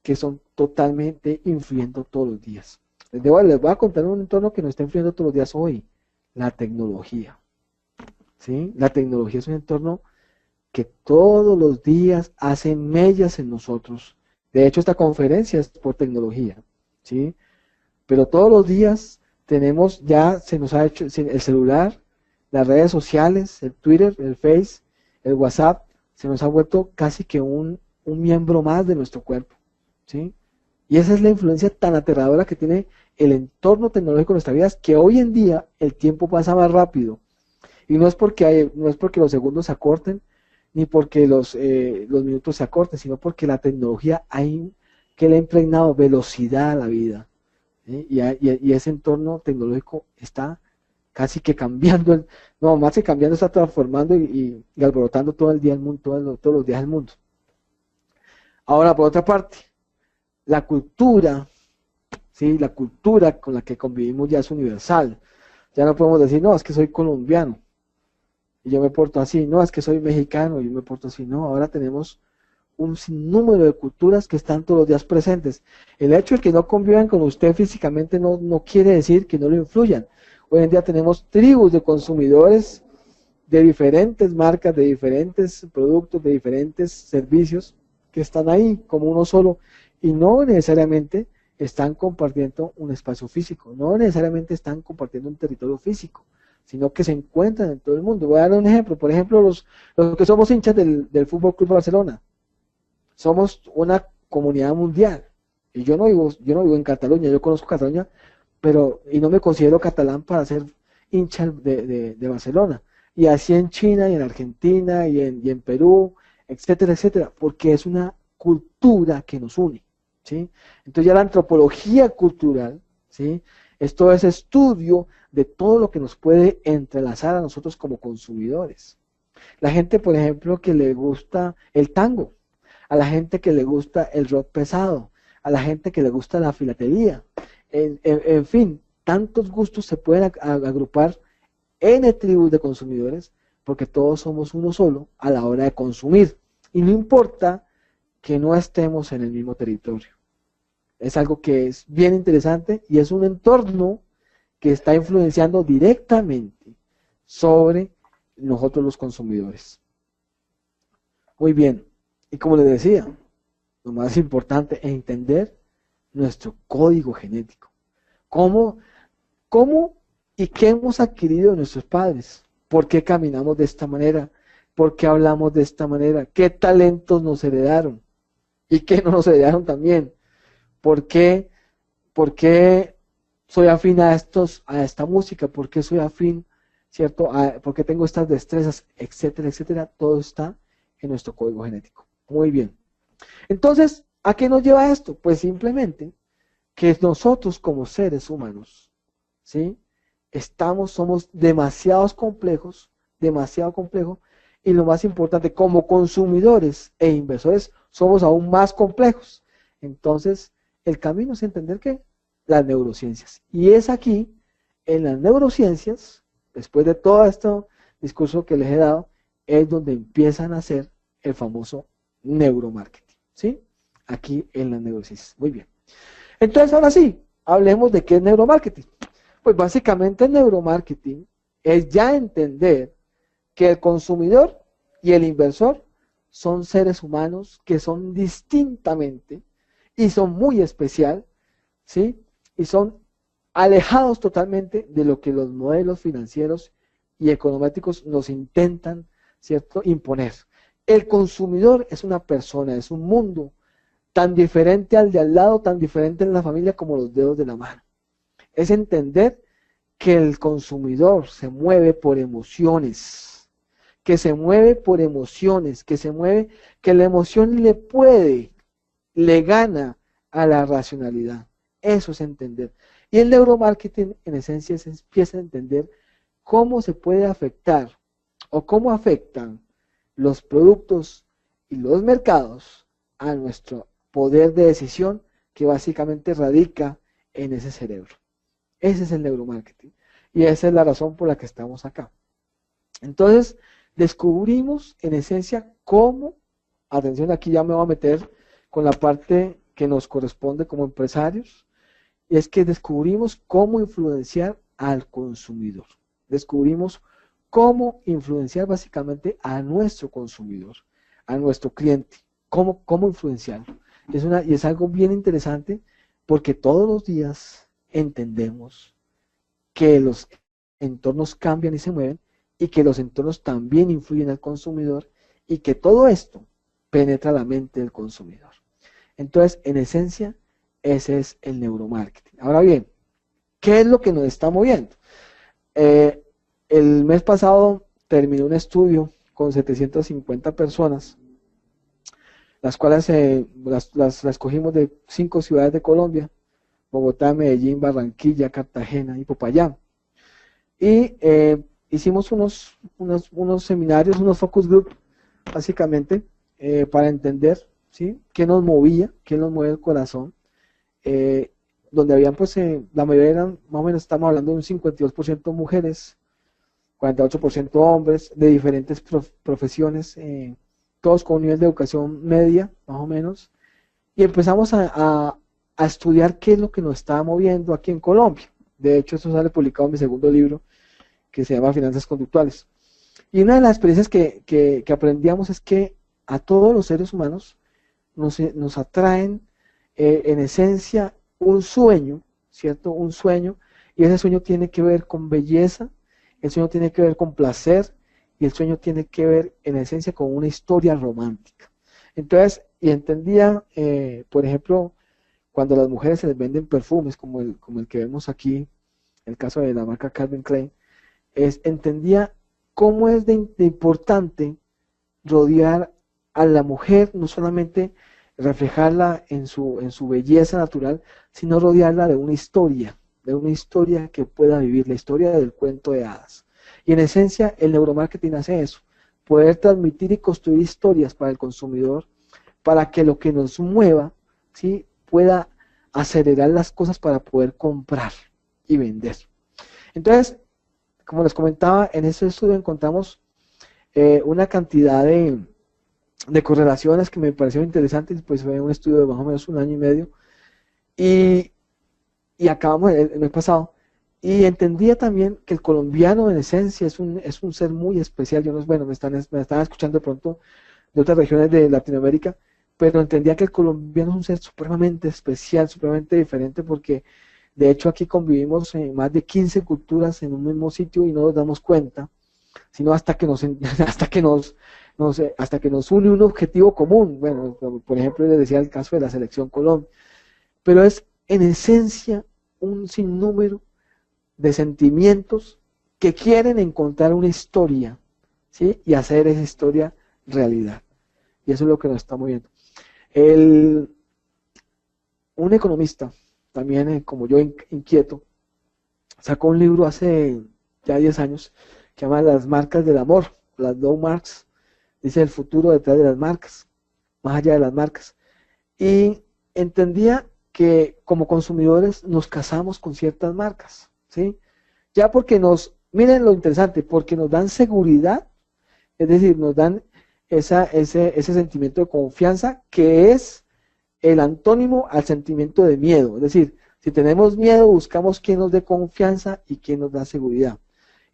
que son totalmente influyendo todos los días. Les voy a contar un entorno que nos está influyendo todos los días hoy, la tecnología. ¿Sí? La tecnología es un entorno que todos los días hace mellas en nosotros. De hecho, esta conferencia es por tecnología, ¿sí? Pero todos los días tenemos, ya se nos ha hecho el celular, las redes sociales, el Twitter, el Face, el WhatsApp, se nos ha vuelto casi que un miembro más de nuestro cuerpo, ¿sí? Y esa es la influencia tan aterradora que tiene el entorno tecnológico en nuestras vidas, que hoy en día el tiempo pasa más rápido. Y no es porque los segundos se acorten, ni porque los minutos se acorten, sino porque la tecnología que le ha impregnado velocidad a la vida. ¿Sí? Y ese entorno tecnológico está casi que cambiando, no, más que cambiando, está transformando y alborotando todo el día el mundo, todos los días del mundo. Ahora, por otra parte, la cultura, ¿sí? La cultura con la que convivimos ya es universal. Ya no podemos decir, no, es que soy colombiano y yo me porto así, no, es que soy mexicano y yo me porto así, no, ahora tenemos un sinnúmero de culturas que están todos los días presentes. El hecho de que no convivan con usted físicamente no quiere decir que no lo influyan. Hoy en día tenemos tribus de consumidores de diferentes marcas, de diferentes productos, de diferentes servicios que están ahí como uno solo y no necesariamente están compartiendo un espacio físico, no necesariamente están compartiendo un territorio físico, sino que se encuentran en todo el mundo. Voy a dar un ejemplo, por ejemplo, los que somos hinchas del Fútbol Club Barcelona, somos una comunidad mundial, y yo no vivo en Cataluña, yo conozco Cataluña, y no me considero catalán para ser hincha de Barcelona, y así en China, y en Argentina, y en Perú, etcétera, etcétera, porque es una cultura que nos une, ¿sí? Entonces ya la antropología cultural, ¿sí? Es todo ese estudio de todo lo que nos puede entrelazar a nosotros como consumidores. La gente, por ejemplo, que le gusta el tango, a la gente que le gusta el rock pesado, a la gente que le gusta la filatelía, en fin, tantos gustos se pueden agrupar en tribus de consumidores porque todos somos uno solo a la hora de consumir y no importa que no estemos en el mismo territorio. Es algo que es bien interesante y es un entorno que está influenciando directamente sobre nosotros los consumidores. Muy bien, y como les decía, lo más importante es entender nuestro código genético. ¿Cómo y qué hemos adquirido de nuestros padres? ¿Por qué caminamos de esta manera? ¿Por qué hablamos de esta manera? ¿Qué talentos nos heredaron? ¿Y qué no nos heredaron también? ¿Por qué soy afín a esta música? ¿Por qué soy afín, cierto? ¿Por qué tengo estas destrezas? Etcétera, etcétera. Todo está en nuestro código genético. Muy bien. Entonces, ¿a qué nos lleva esto? Pues simplemente que nosotros como seres humanos, ¿sí? Somos demasiado complejos, y lo más importante, como consumidores e inversores, somos aún más complejos. Entonces, el camino es entender que las neurociencias. Y es aquí, en las neurociencias, después de todo este discurso que les he dado, es donde empiezan a hacer el famoso neuromarketing, ¿sí? Aquí en las neurociencias. Muy bien. Entonces, ahora sí, hablemos de qué es neuromarketing. Pues básicamente el neuromarketing es ya entender que el consumidor y el inversor son seres humanos que son distintamente y son muy especial, ¿sí? Y son alejados totalmente de lo que los modelos financieros y económicos nos intentan, ¿cierto?, imponer. El consumidor es una persona, es un mundo tan diferente al de al lado, tan diferente en la familia como los dedos de la mano. Es entender que el consumidor se mueve por emociones, que la emoción le gana a la racionalidad. Eso es entender. Y el neuromarketing, en esencia, empieza a entender cómo se puede afectar o cómo afectan los productos y los mercados a nuestro poder de decisión que básicamente radica en ese cerebro. Ese es el neuromarketing. Y esa es la razón por la que estamos acá. Entonces, descubrimos en esencia cómo, atención, aquí ya me voy a meter con la parte que nos corresponde como empresarios, y es que descubrimos cómo influenciar al consumidor. Descubrimos cómo influenciar básicamente a nuestro consumidor, a nuestro cliente, cómo influenciarlo. Y es algo bien interesante porque todos los días entendemos que los entornos cambian y se mueven y que los entornos también influyen al consumidor y que todo esto penetra la mente del consumidor. Entonces, en esencia, ese es el neuromarketing. Ahora bien, ¿qué es lo que nos está moviendo? El mes pasado terminó un estudio con 750 personas, las cuales las cogimos de 5 ciudades de Colombia: Bogotá, Medellín, Barranquilla, Cartagena y Popayán. Y hicimos unos seminarios, unos focus group, básicamente, para entender, ¿sí?, qué nos movía, qué nos mueve el corazón, donde habían, pues, la mayoría eran, más o menos, estamos hablando de un 52% mujeres, 48% hombres, de diferentes profesiones, todos con un nivel de educación media, más o menos, y empezamos a estudiar qué es lo que nos estaba moviendo aquí en Colombia. De hecho, esto sale publicado en mi segundo libro, que se llama Finanzas Conductuales. Y una de las experiencias que aprendíamos es que a todos los seres humanos nos atraen, en esencia, un sueño, ¿cierto? Un sueño, y ese sueño tiene que ver con belleza, el sueño tiene que ver con placer, y el sueño tiene que ver, en esencia, con una historia romántica. Entonces, y entendía, por ejemplo, cuando a las mujeres se les venden perfumes, como el que vemos aquí, el caso de la marca Calvin Klein, entendía cómo es de importante rodear a la mujer, no solamente reflejarla en su belleza natural, sino rodearla de una historia que pueda vivir, la historia del cuento de hadas. Y en esencia, el neuromarketing hace eso: poder transmitir y construir historias para el consumidor, para que lo que nos mueva, ¿sí?, pueda acelerar las cosas para poder comprar y vender. Entonces, como les comentaba, en este estudio encontramos una cantidad de correlaciones que me parecieron interesantes. Pues fue un estudio de más o menos 1 año y medio, y acabamos el mes pasado, y entendía también que el colombiano, en esencia, es un ser muy especial. Yo no, bueno, me están escuchando de pronto de otras regiones de Latinoamérica, pero entendía que el colombiano es un ser supremamente especial, supremamente diferente, porque de hecho aquí convivimos en más de 15 culturas en un mismo sitio y no nos damos cuenta, sino hasta que nos une un objetivo común. Bueno, por ejemplo, les decía el caso de la Selección Colombia, pero es en esencia un sinnúmero de sentimientos que quieren encontrar una historia, ¿sí?, y hacer esa historia realidad. Y eso es lo que nos está moviendo. Un economista, también como yo inquieto, sacó un libro hace ya 10 años que se llama Las marcas del amor, las low marks. Dice: el futuro detrás de las marcas, más allá de las marcas. Y entendía que como consumidores nos casamos con ciertas marcas, ¿sí? Ya porque miren lo interesante, porque nos dan seguridad, es decir, nos dan ese sentimiento de confianza, que es el antónimo al sentimiento de miedo. Es decir, si tenemos miedo, buscamos quien nos dé confianza y quien nos da seguridad.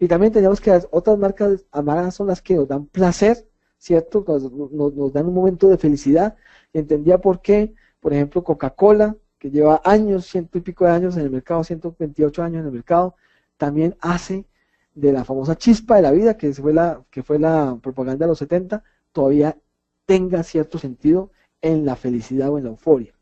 Y también tenemos que las otras marcas amadas son las que nos dan placer, ¿cierto? Nos dan un momento de felicidad. Y entendía por qué, por ejemplo, Coca-Cola, que lleva años, 100 y pico de años en el mercado, 128 años en el mercado, también hace de la famosa chispa de la vida, que fue la propaganda de los 70, todavía tenga cierto sentido en la felicidad o en la euforia.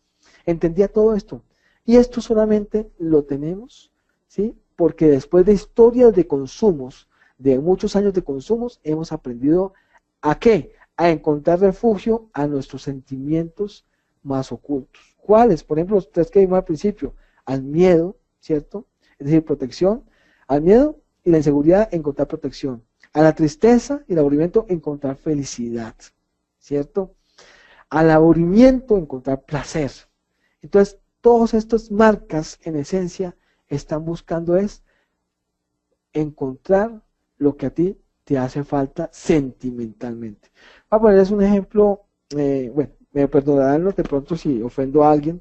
Entendía todo esto. Y esto solamente lo tenemos, ¿sí?, porque después de historias de consumos, de muchos años de consumos, hemos aprendido ¿a qué? A encontrar refugio a nuestros sentimientos más ocultos. ¿Cuáles? Por ejemplo, los 3 que vimos al principio: al miedo, ¿cierto?, es decir, protección; al miedo y la inseguridad, encontrar protección; a la tristeza y el aburrimiento, encontrar felicidad, ¿cierto?; al aburrimiento, encontrar placer. Entonces, todas estas marcas, en esencia, están buscando es encontrar lo que a ti te hace falta sentimentalmente. Voy a ponerles un ejemplo, bueno, me perdonarán de pronto si ofendo a alguien,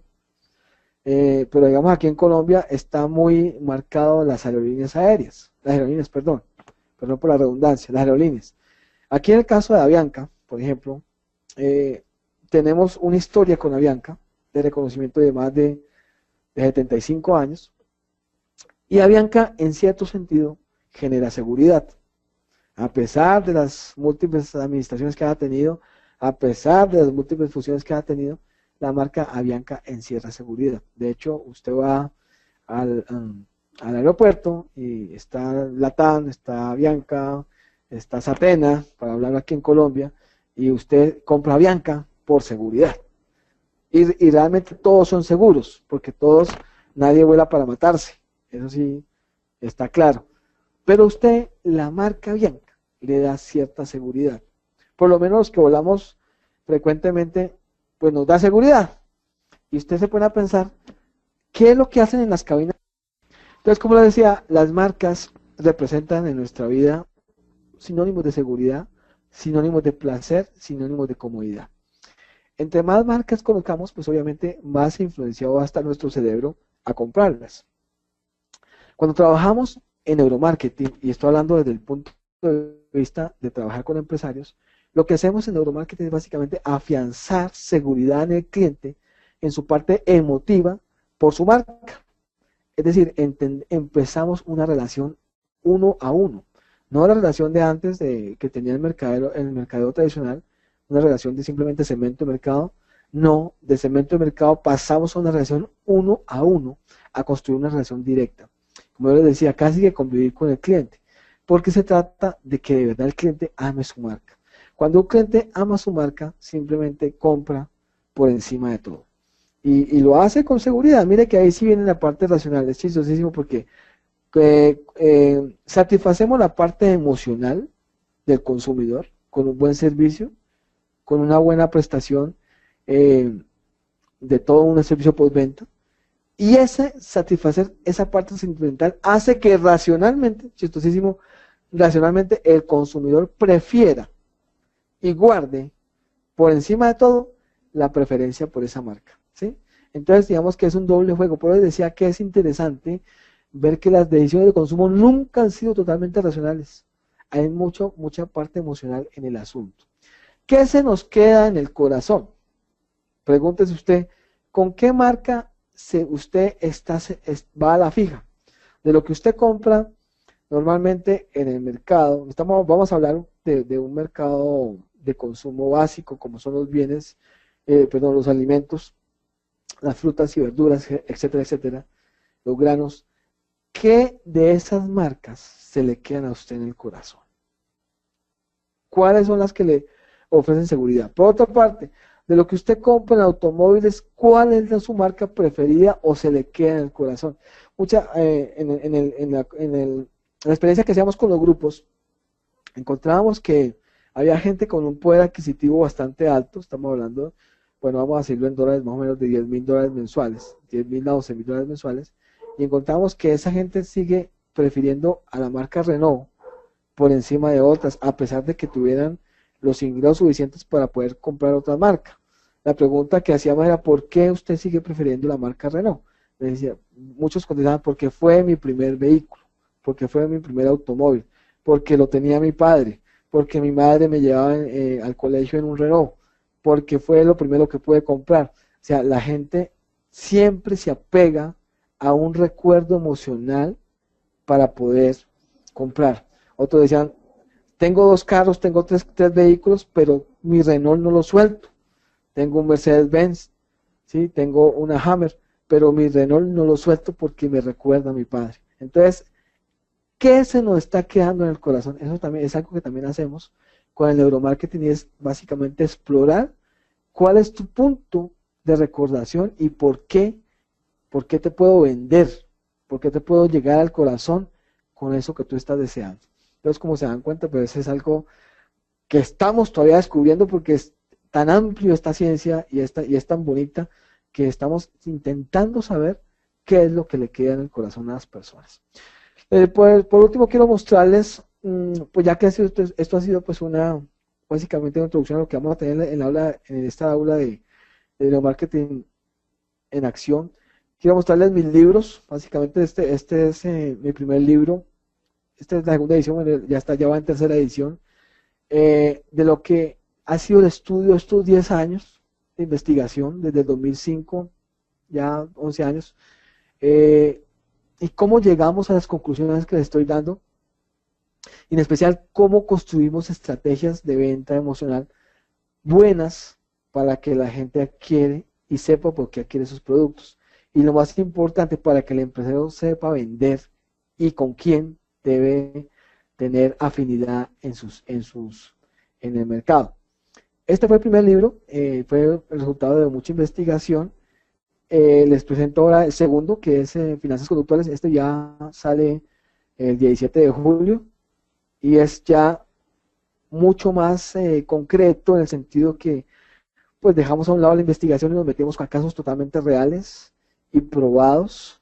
pero digamos aquí en Colombia está muy marcado las aerolíneas aéreas, las aerolíneas, perdón por la redundancia, las aerolíneas. Aquí en el caso de Avianca, por ejemplo, eh, tenemos una historia con Avianca de reconocimiento de más de 75 años, y Avianca en cierto sentido genera seguridad. A pesar de las múltiples administraciones que ha tenido, a pesar de las múltiples fusiones que ha tenido, la marca Avianca encierra seguridad. De hecho, usted va al aeropuerto y está Latam, está Avianca, está Satena, para hablar aquí en Colombia, y usted compra Avianca por seguridad. Y realmente todos son seguros, porque nadie vuela para matarse, eso sí está claro. Pero usted, la marca Avianca, le da cierta seguridad. Por lo menos los que volamos frecuentemente, pues nos da seguridad. Y usted se pone a pensar, ¿qué es lo que hacen en las cabinas? Entonces, como les decía, las marcas representan en nuestra vida sinónimos de seguridad, sinónimos de placer, sinónimos de comodidad. Entre más marcas colocamos, pues obviamente más influenciado va a estar nuestro cerebro a comprarlas. Cuando trabajamos en neuromarketing, y estoy hablando desde el punto de vista de trabajar con empresarios, lo que hacemos en neuromarketing es básicamente afianzar seguridad en el cliente en su parte emotiva por su marca. Es decir, empezamos una relación uno a uno, no la relación de antes que tenía el mercadeo tradicional, una relación de simplemente segmento de mercado. No, de segmento de mercado pasamos a una relación uno a construir una relación directa. Como yo les decía, casi que convivir con el cliente, porque se trata de que de verdad el cliente ame su marca. Cuando un cliente ama su marca, simplemente compra por encima de todo. Y lo hace con seguridad. Mire que ahí sí viene la parte racional, es chistosísimo porque satisfacemos la parte emocional del consumidor con un buen servicio, con una buena prestación de todo un servicio postventa. Y satisfacer esa parte sentimental hace que racionalmente, chistosísimo, racionalmente el consumidor prefiera y guarde por encima de todo la preferencia por esa marca, ¿sí? Entonces digamos que es un doble juego. Por eso decía que es interesante ver que las decisiones de consumo nunca han sido totalmente racionales. Hay mucha parte emocional en el asunto. ¿Qué se nos queda en el corazón? Pregúntese usted, ¿con qué marca usted va a la fija? De lo que usted compra normalmente en el mercado, vamos a hablar de un mercado de consumo básico, como son los bienes, los alimentos, las frutas y verduras, etcétera, etcétera, los granos. ¿Qué de esas marcas se le quedan a usted en el corazón? ¿Cuáles son las que le ofrecen seguridad? Por otra parte, de lo que usted compra en automóviles, ¿cuál es su marca preferida o se le queda en el corazón? En la experiencia que hacíamos con los grupos, encontrábamos que había gente con un poder adquisitivo bastante alto, estamos hablando, bueno, vamos a decirlo en dólares, más o menos de $10,000 mensuales, 10,000 a 12,000 dólares mensuales, y encontramos que esa gente sigue prefiriendo a la marca Renault por encima de otras, a pesar de que tuvieran los ingresos suficientes para poder comprar otra marca. La pregunta que hacíamos era, ¿por qué usted sigue prefiriendo la marca Renault? Me decía, muchos contestaban, porque fue mi primer vehículo, porque fue mi primer automóvil, porque lo tenía mi padre, porque mi madre me llevaba al colegio en un Renault, porque fue lo primero que pude comprar. O sea, la gente siempre se apega a un recuerdo emocional para poder comprar. Otros decían, tengo 2 carros, tengo tres vehículos, pero mi Renault no lo suelto. Tengo un Mercedes-Benz, ¿sí? Tengo una Hammer, pero mi Renault no lo suelto porque me recuerda a mi padre. Entonces, ¿qué se nos está quedando en el corazón? Eso también es algo que también hacemos con el neuromarketing, y es básicamente explorar cuál es tu punto de recordación y por qué te puedo vender, por qué te puedo llegar al corazón con eso que tú estás deseando. Entonces, como se dan cuenta, pues es algo que estamos todavía descubriendo porque es tan amplio esta ciencia y es tan bonita que estamos intentando saber qué es lo que le queda en el corazón a las personas. Por último, quiero mostrarles, pues ya que esto ha sido pues básicamente una introducción a lo que vamos a tener en esta aula de neuromarketing en acción. quiero mostrarles mis libros. Básicamente este es mi primer libro. Esta es la segunda edición, bueno, ya va en tercera edición. De lo que ha sido el estudio estos 10 años de investigación, desde el 2005, ya 11 años, y cómo llegamos a las conclusiones que les estoy dando, y en especial cómo construimos estrategias de venta emocional buenas para que la gente adquiere y sepa por qué adquiere sus productos. Y lo más importante, para que el empresario sepa vender y con quién debe tener afinidad en el mercado. Este fue el primer libro, fue el resultado de mucha investigación. Les presento ahora el segundo, que es Finanzas Conductuales. Este ya sale el 17 de julio y es ya mucho más concreto, en el sentido que pues dejamos a un lado la investigación y nos metemos con casos totalmente reales y probados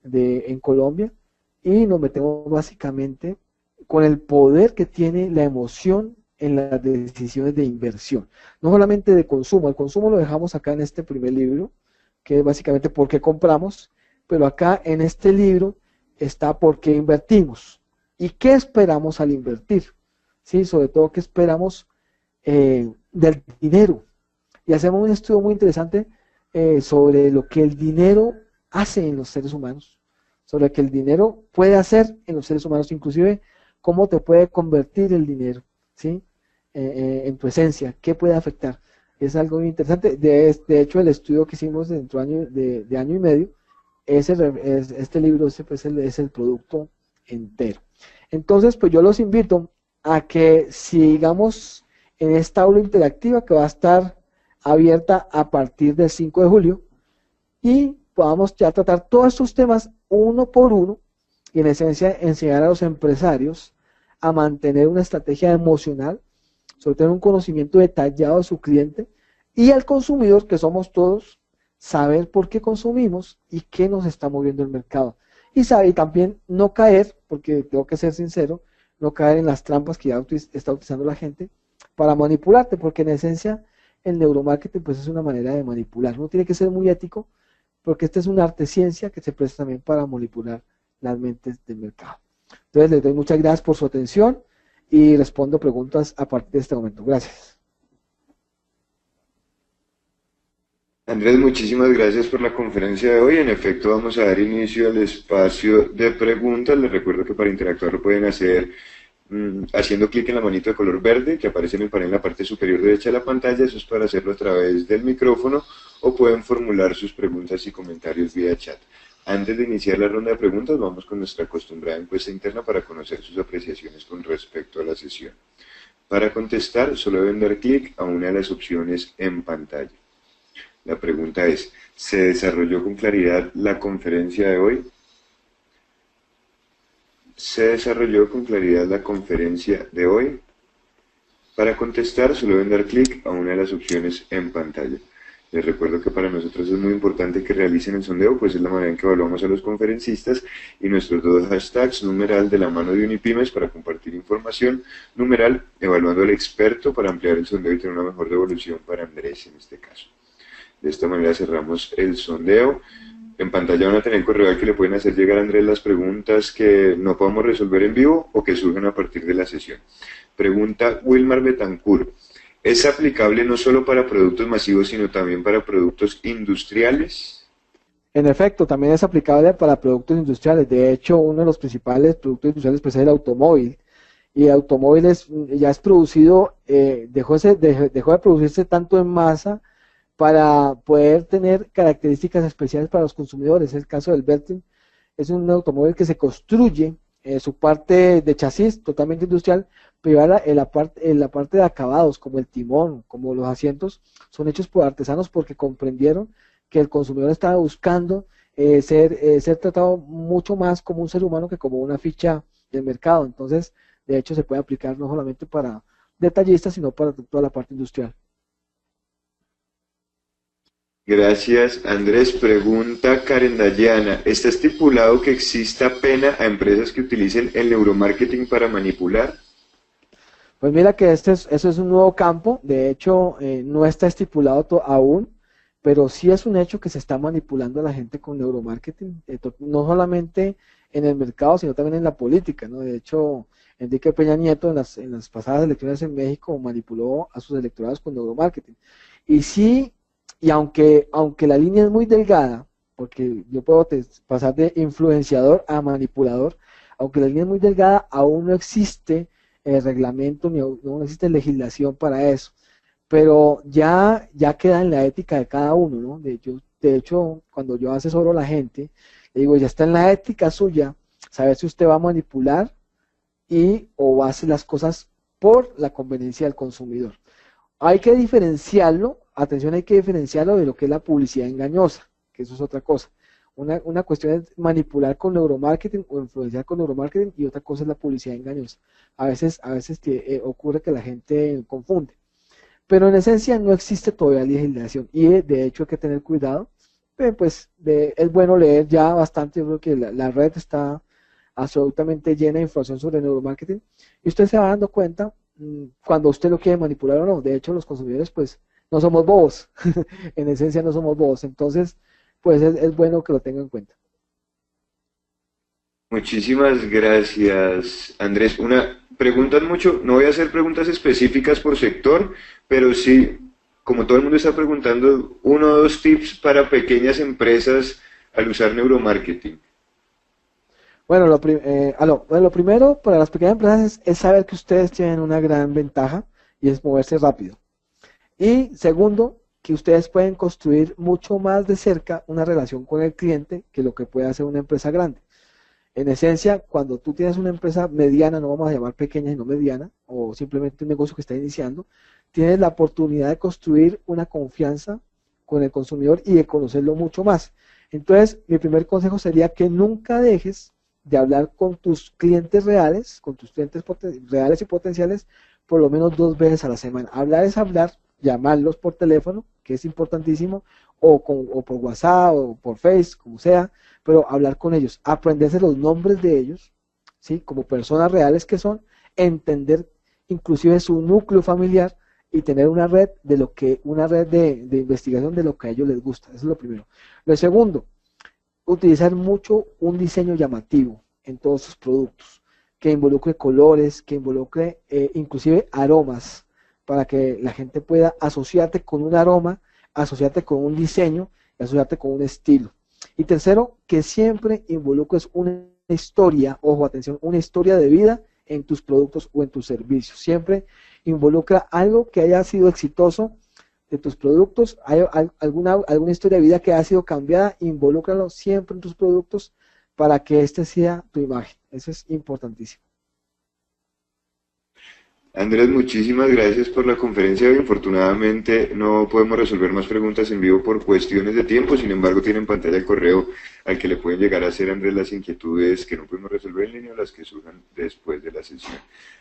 en Colombia, y nos metemos básicamente con el poder que tiene la emoción en las decisiones de inversión, no solamente de consumo. El consumo lo dejamos acá en este primer libro, que es básicamente por qué compramos, pero acá en este libro está por qué invertimos y qué esperamos al invertir, ¿sí? Sobre todo qué esperamos del dinero, y hacemos un estudio muy interesante sobre lo que el dinero hace en los seres humanos, sobre lo que el dinero puede hacer en los seres humanos, inclusive cómo te puede convertir el dinero, ¿sí? En tu esencia, qué puede afectar. Es algo muy interesante. De hecho, el estudio que hicimos dentro de año y medio, este libro es el producto entero. Entonces, pues yo los invito a que sigamos en esta aula interactiva que va a estar abierta a partir del 5 de julio, y podamos ya tratar todos estos temas uno por uno, y en esencia enseñar a los empresarios a mantener una estrategia emocional, sobre tener un conocimiento detallado de su cliente, y al consumidor, que somos todos, saber por qué consumimos y qué nos está moviendo el mercado. Y también no caer, porque tengo que ser sincero, no caer en las trampas que ya está utilizando la gente para manipularte, porque en esencia el neuromarketing pues es una manera de manipular. Uno tiene que ser muy ético, porque esta es una arte ciencia que se presta también para manipular las mentes del mercado. Entonces les doy muchas gracias por su atención y respondo preguntas a partir de este momento. Gracias. Andrés, muchísimas gracias por la conferencia de hoy. En efecto, vamos a dar inicio al espacio de preguntas. Les recuerdo que para interactuar lo pueden hacer haciendo clic en la manito de color verde que aparece en el panel en la parte superior derecha de la pantalla. Eso es para hacerlo a través del micrófono, o pueden formular sus preguntas y comentarios vía chat. Antes de iniciar la ronda de preguntas, vamos con nuestra acostumbrada encuesta interna para conocer sus apreciaciones con respecto a la sesión. Para contestar, solo deben dar clic a una de las opciones en pantalla. La pregunta es, ¿se desarrolló con claridad la conferencia de hoy? ¿Se desarrolló con claridad la conferencia de hoy? Para contestar, solo deben dar clic a una de las opciones en pantalla. Les recuerdo que para nosotros es muy importante que realicen el sondeo, pues es la manera en que evaluamos a los conferencistas, y nuestros dos hashtags, numeral de la mano de Unipymes para compartir información, numeral evaluando al experto para ampliar el sondeo y tener una mejor devolución para Andrés en este caso. De esta manera cerramos el sondeo. En pantalla van a tener el correo al que le pueden hacer llegar a Andrés las preguntas que no podamos resolver en vivo o que surjan a partir de la sesión. Pregunta Wilmar Betancourt. ¿Es aplicable no solo para productos masivos, sino también para productos industriales? En efecto, también es aplicable para productos industriales. De hecho, uno de los principales productos industriales pues, es el automóvil. Y el automóvil ya es producido, dejó de producirse tanto en masa para poder tener características especiales para los consumidores. El caso del Vertin es un automóvil que se construye su parte de chasis totalmente industrial, pero en la parte de acabados, como el timón, como los asientos, son hechos por artesanos porque comprendieron que el consumidor estaba buscando ser tratado mucho más como un ser humano que como una ficha del mercado. Entonces, de hecho, se puede aplicar no solamente para detallistas, sino para toda la parte industrial. Gracias, Andrés. Pregunta Karen Dayana. ¿Está estipulado que exista pena a empresas que utilicen el neuromarketing para manipular? Pues mira que eso es un nuevo campo. De hecho, no está estipulado aún, pero sí es un hecho que se está manipulando a la gente con neuromarketing, no solamente en el mercado, sino también en la política, ¿no? De hecho, Enrique Peña Nieto en las pasadas elecciones en México manipuló a sus electorados con neuromarketing. Y sí, y aunque la línea es muy delgada, porque yo puedo pasar de influenciador a manipulador, aunque la línea es muy delgada, aún no existe reglamento, ni no existe legislación para eso. Pero ya queda en la ética de cada uno, ¿no? De hecho, cuando yo asesoro a la gente, le digo, ya está en la ética suya saber si usted va a manipular y o va a hacer las cosas por la conveniencia del consumidor. Hay que diferenciarlo, atención, hay que diferenciarlo de lo que es la publicidad engañosa, que eso es otra cosa. Una cuestión es manipular con neuromarketing o influenciar con neuromarketing y otra cosa es la publicidad engañosa. A veces ocurre que la gente confunde. Pero en esencia no existe todavía legislación y de hecho hay que tener cuidado. Pues es bueno leer ya bastante, yo creo que la red está absolutamente llena de información sobre neuromarketing y usted se va dando cuenta cuando usted lo quiere manipular o no. De hecho, los consumidores pues no somos bobos, en esencia no somos bobos, entonces pues es bueno que lo tenga en cuenta. Muchísimas gracias, Andrés. Preguntan mucho, no voy a hacer preguntas específicas por sector, pero sí, como todo el mundo está preguntando, uno o dos tips para pequeñas empresas al usar neuromarketing. Bueno, lo primero para las pequeñas empresas es saber que ustedes tienen una gran ventaja y es moverse rápido. Y segundo, que ustedes pueden construir mucho más de cerca una relación con el cliente que lo que puede hacer una empresa grande. En esencia, cuando tú tienes una empresa mediana, no vamos a llamar pequeña sino mediana, o simplemente un negocio que está iniciando, tienes la oportunidad de construir una confianza con el consumidor y de conocerlo mucho más. Entonces, mi primer consejo sería que nunca dejes de hablar con tus clientes reales, con tus clientes reales y potenciales, por lo menos 2 veces a la semana. Hablar es hablar, llamarlos por teléfono, que es importantísimo, o por WhatsApp, o por Face, como sea, pero hablar con ellos, aprenderse los nombres de ellos, ¿sí? Como personas reales que son, entender inclusive su núcleo familiar y tener una red de investigación de lo que a ellos les gusta. Eso es lo primero. Lo segundo, utilizar mucho un diseño llamativo en todos sus productos, que involucre colores, que involucre inclusive aromas, para que la gente pueda asociarte con un aroma, asociarte con un diseño y asociarte con un estilo. Y tercero, que siempre involucres una historia, ojo, atención, una historia de vida en tus productos o en tus servicios. Siempre involucra algo que haya sido exitoso de tus productos, hay alguna historia de vida que ha sido cambiada, involúcralo siempre en tus productos para que este sea tu imagen. Eso es importantísimo. Andrés, muchísimas gracias por la conferencia hoy. Infortunadamente no podemos resolver más preguntas en vivo por cuestiones de tiempo, sin embargo tiene en pantalla el correo al que le pueden llegar a hacer, Andrés, las inquietudes que no pudimos resolver en línea o las que surjan después de la sesión.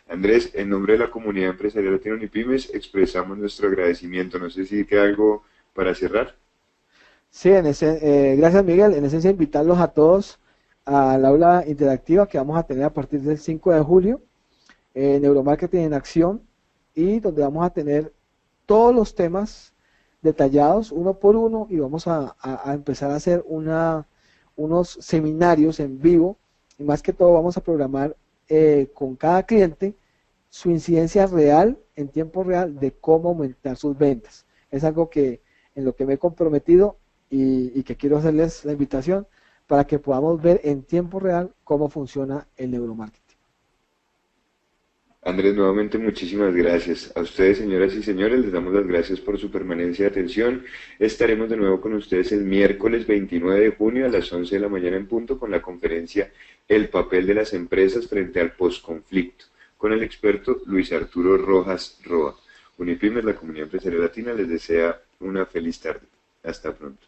Andrés, en nombre de la comunidad empresarial Latino Unipymes, expresamos nuestro agradecimiento. No sé si queda algo para cerrar. Sí, gracias Miguel. En esencia invitarlos a todos al aula interactiva que vamos a tener a partir del 5 de julio. Neuromarketing en acción y donde vamos a tener todos los temas detallados uno por uno y vamos a empezar a hacer unos seminarios en vivo y más que todo vamos a programar con cada cliente su incidencia real en tiempo real de cómo aumentar sus ventas. Es algo que en lo que me he comprometido y que quiero hacerles la invitación para que podamos ver en tiempo real cómo funciona el neuromarketing. Andrés, nuevamente muchísimas gracias. A ustedes, señoras y señores, les damos las gracias por su permanencia y atención. Estaremos de nuevo con ustedes el miércoles 29 de junio a las 11 de la mañana en punto con la conferencia El papel de las empresas frente al posconflicto, con el experto Luis Arturo Rojas Roa. Unipymes, la comunidad empresarial latina, les desea una feliz tarde. Hasta pronto.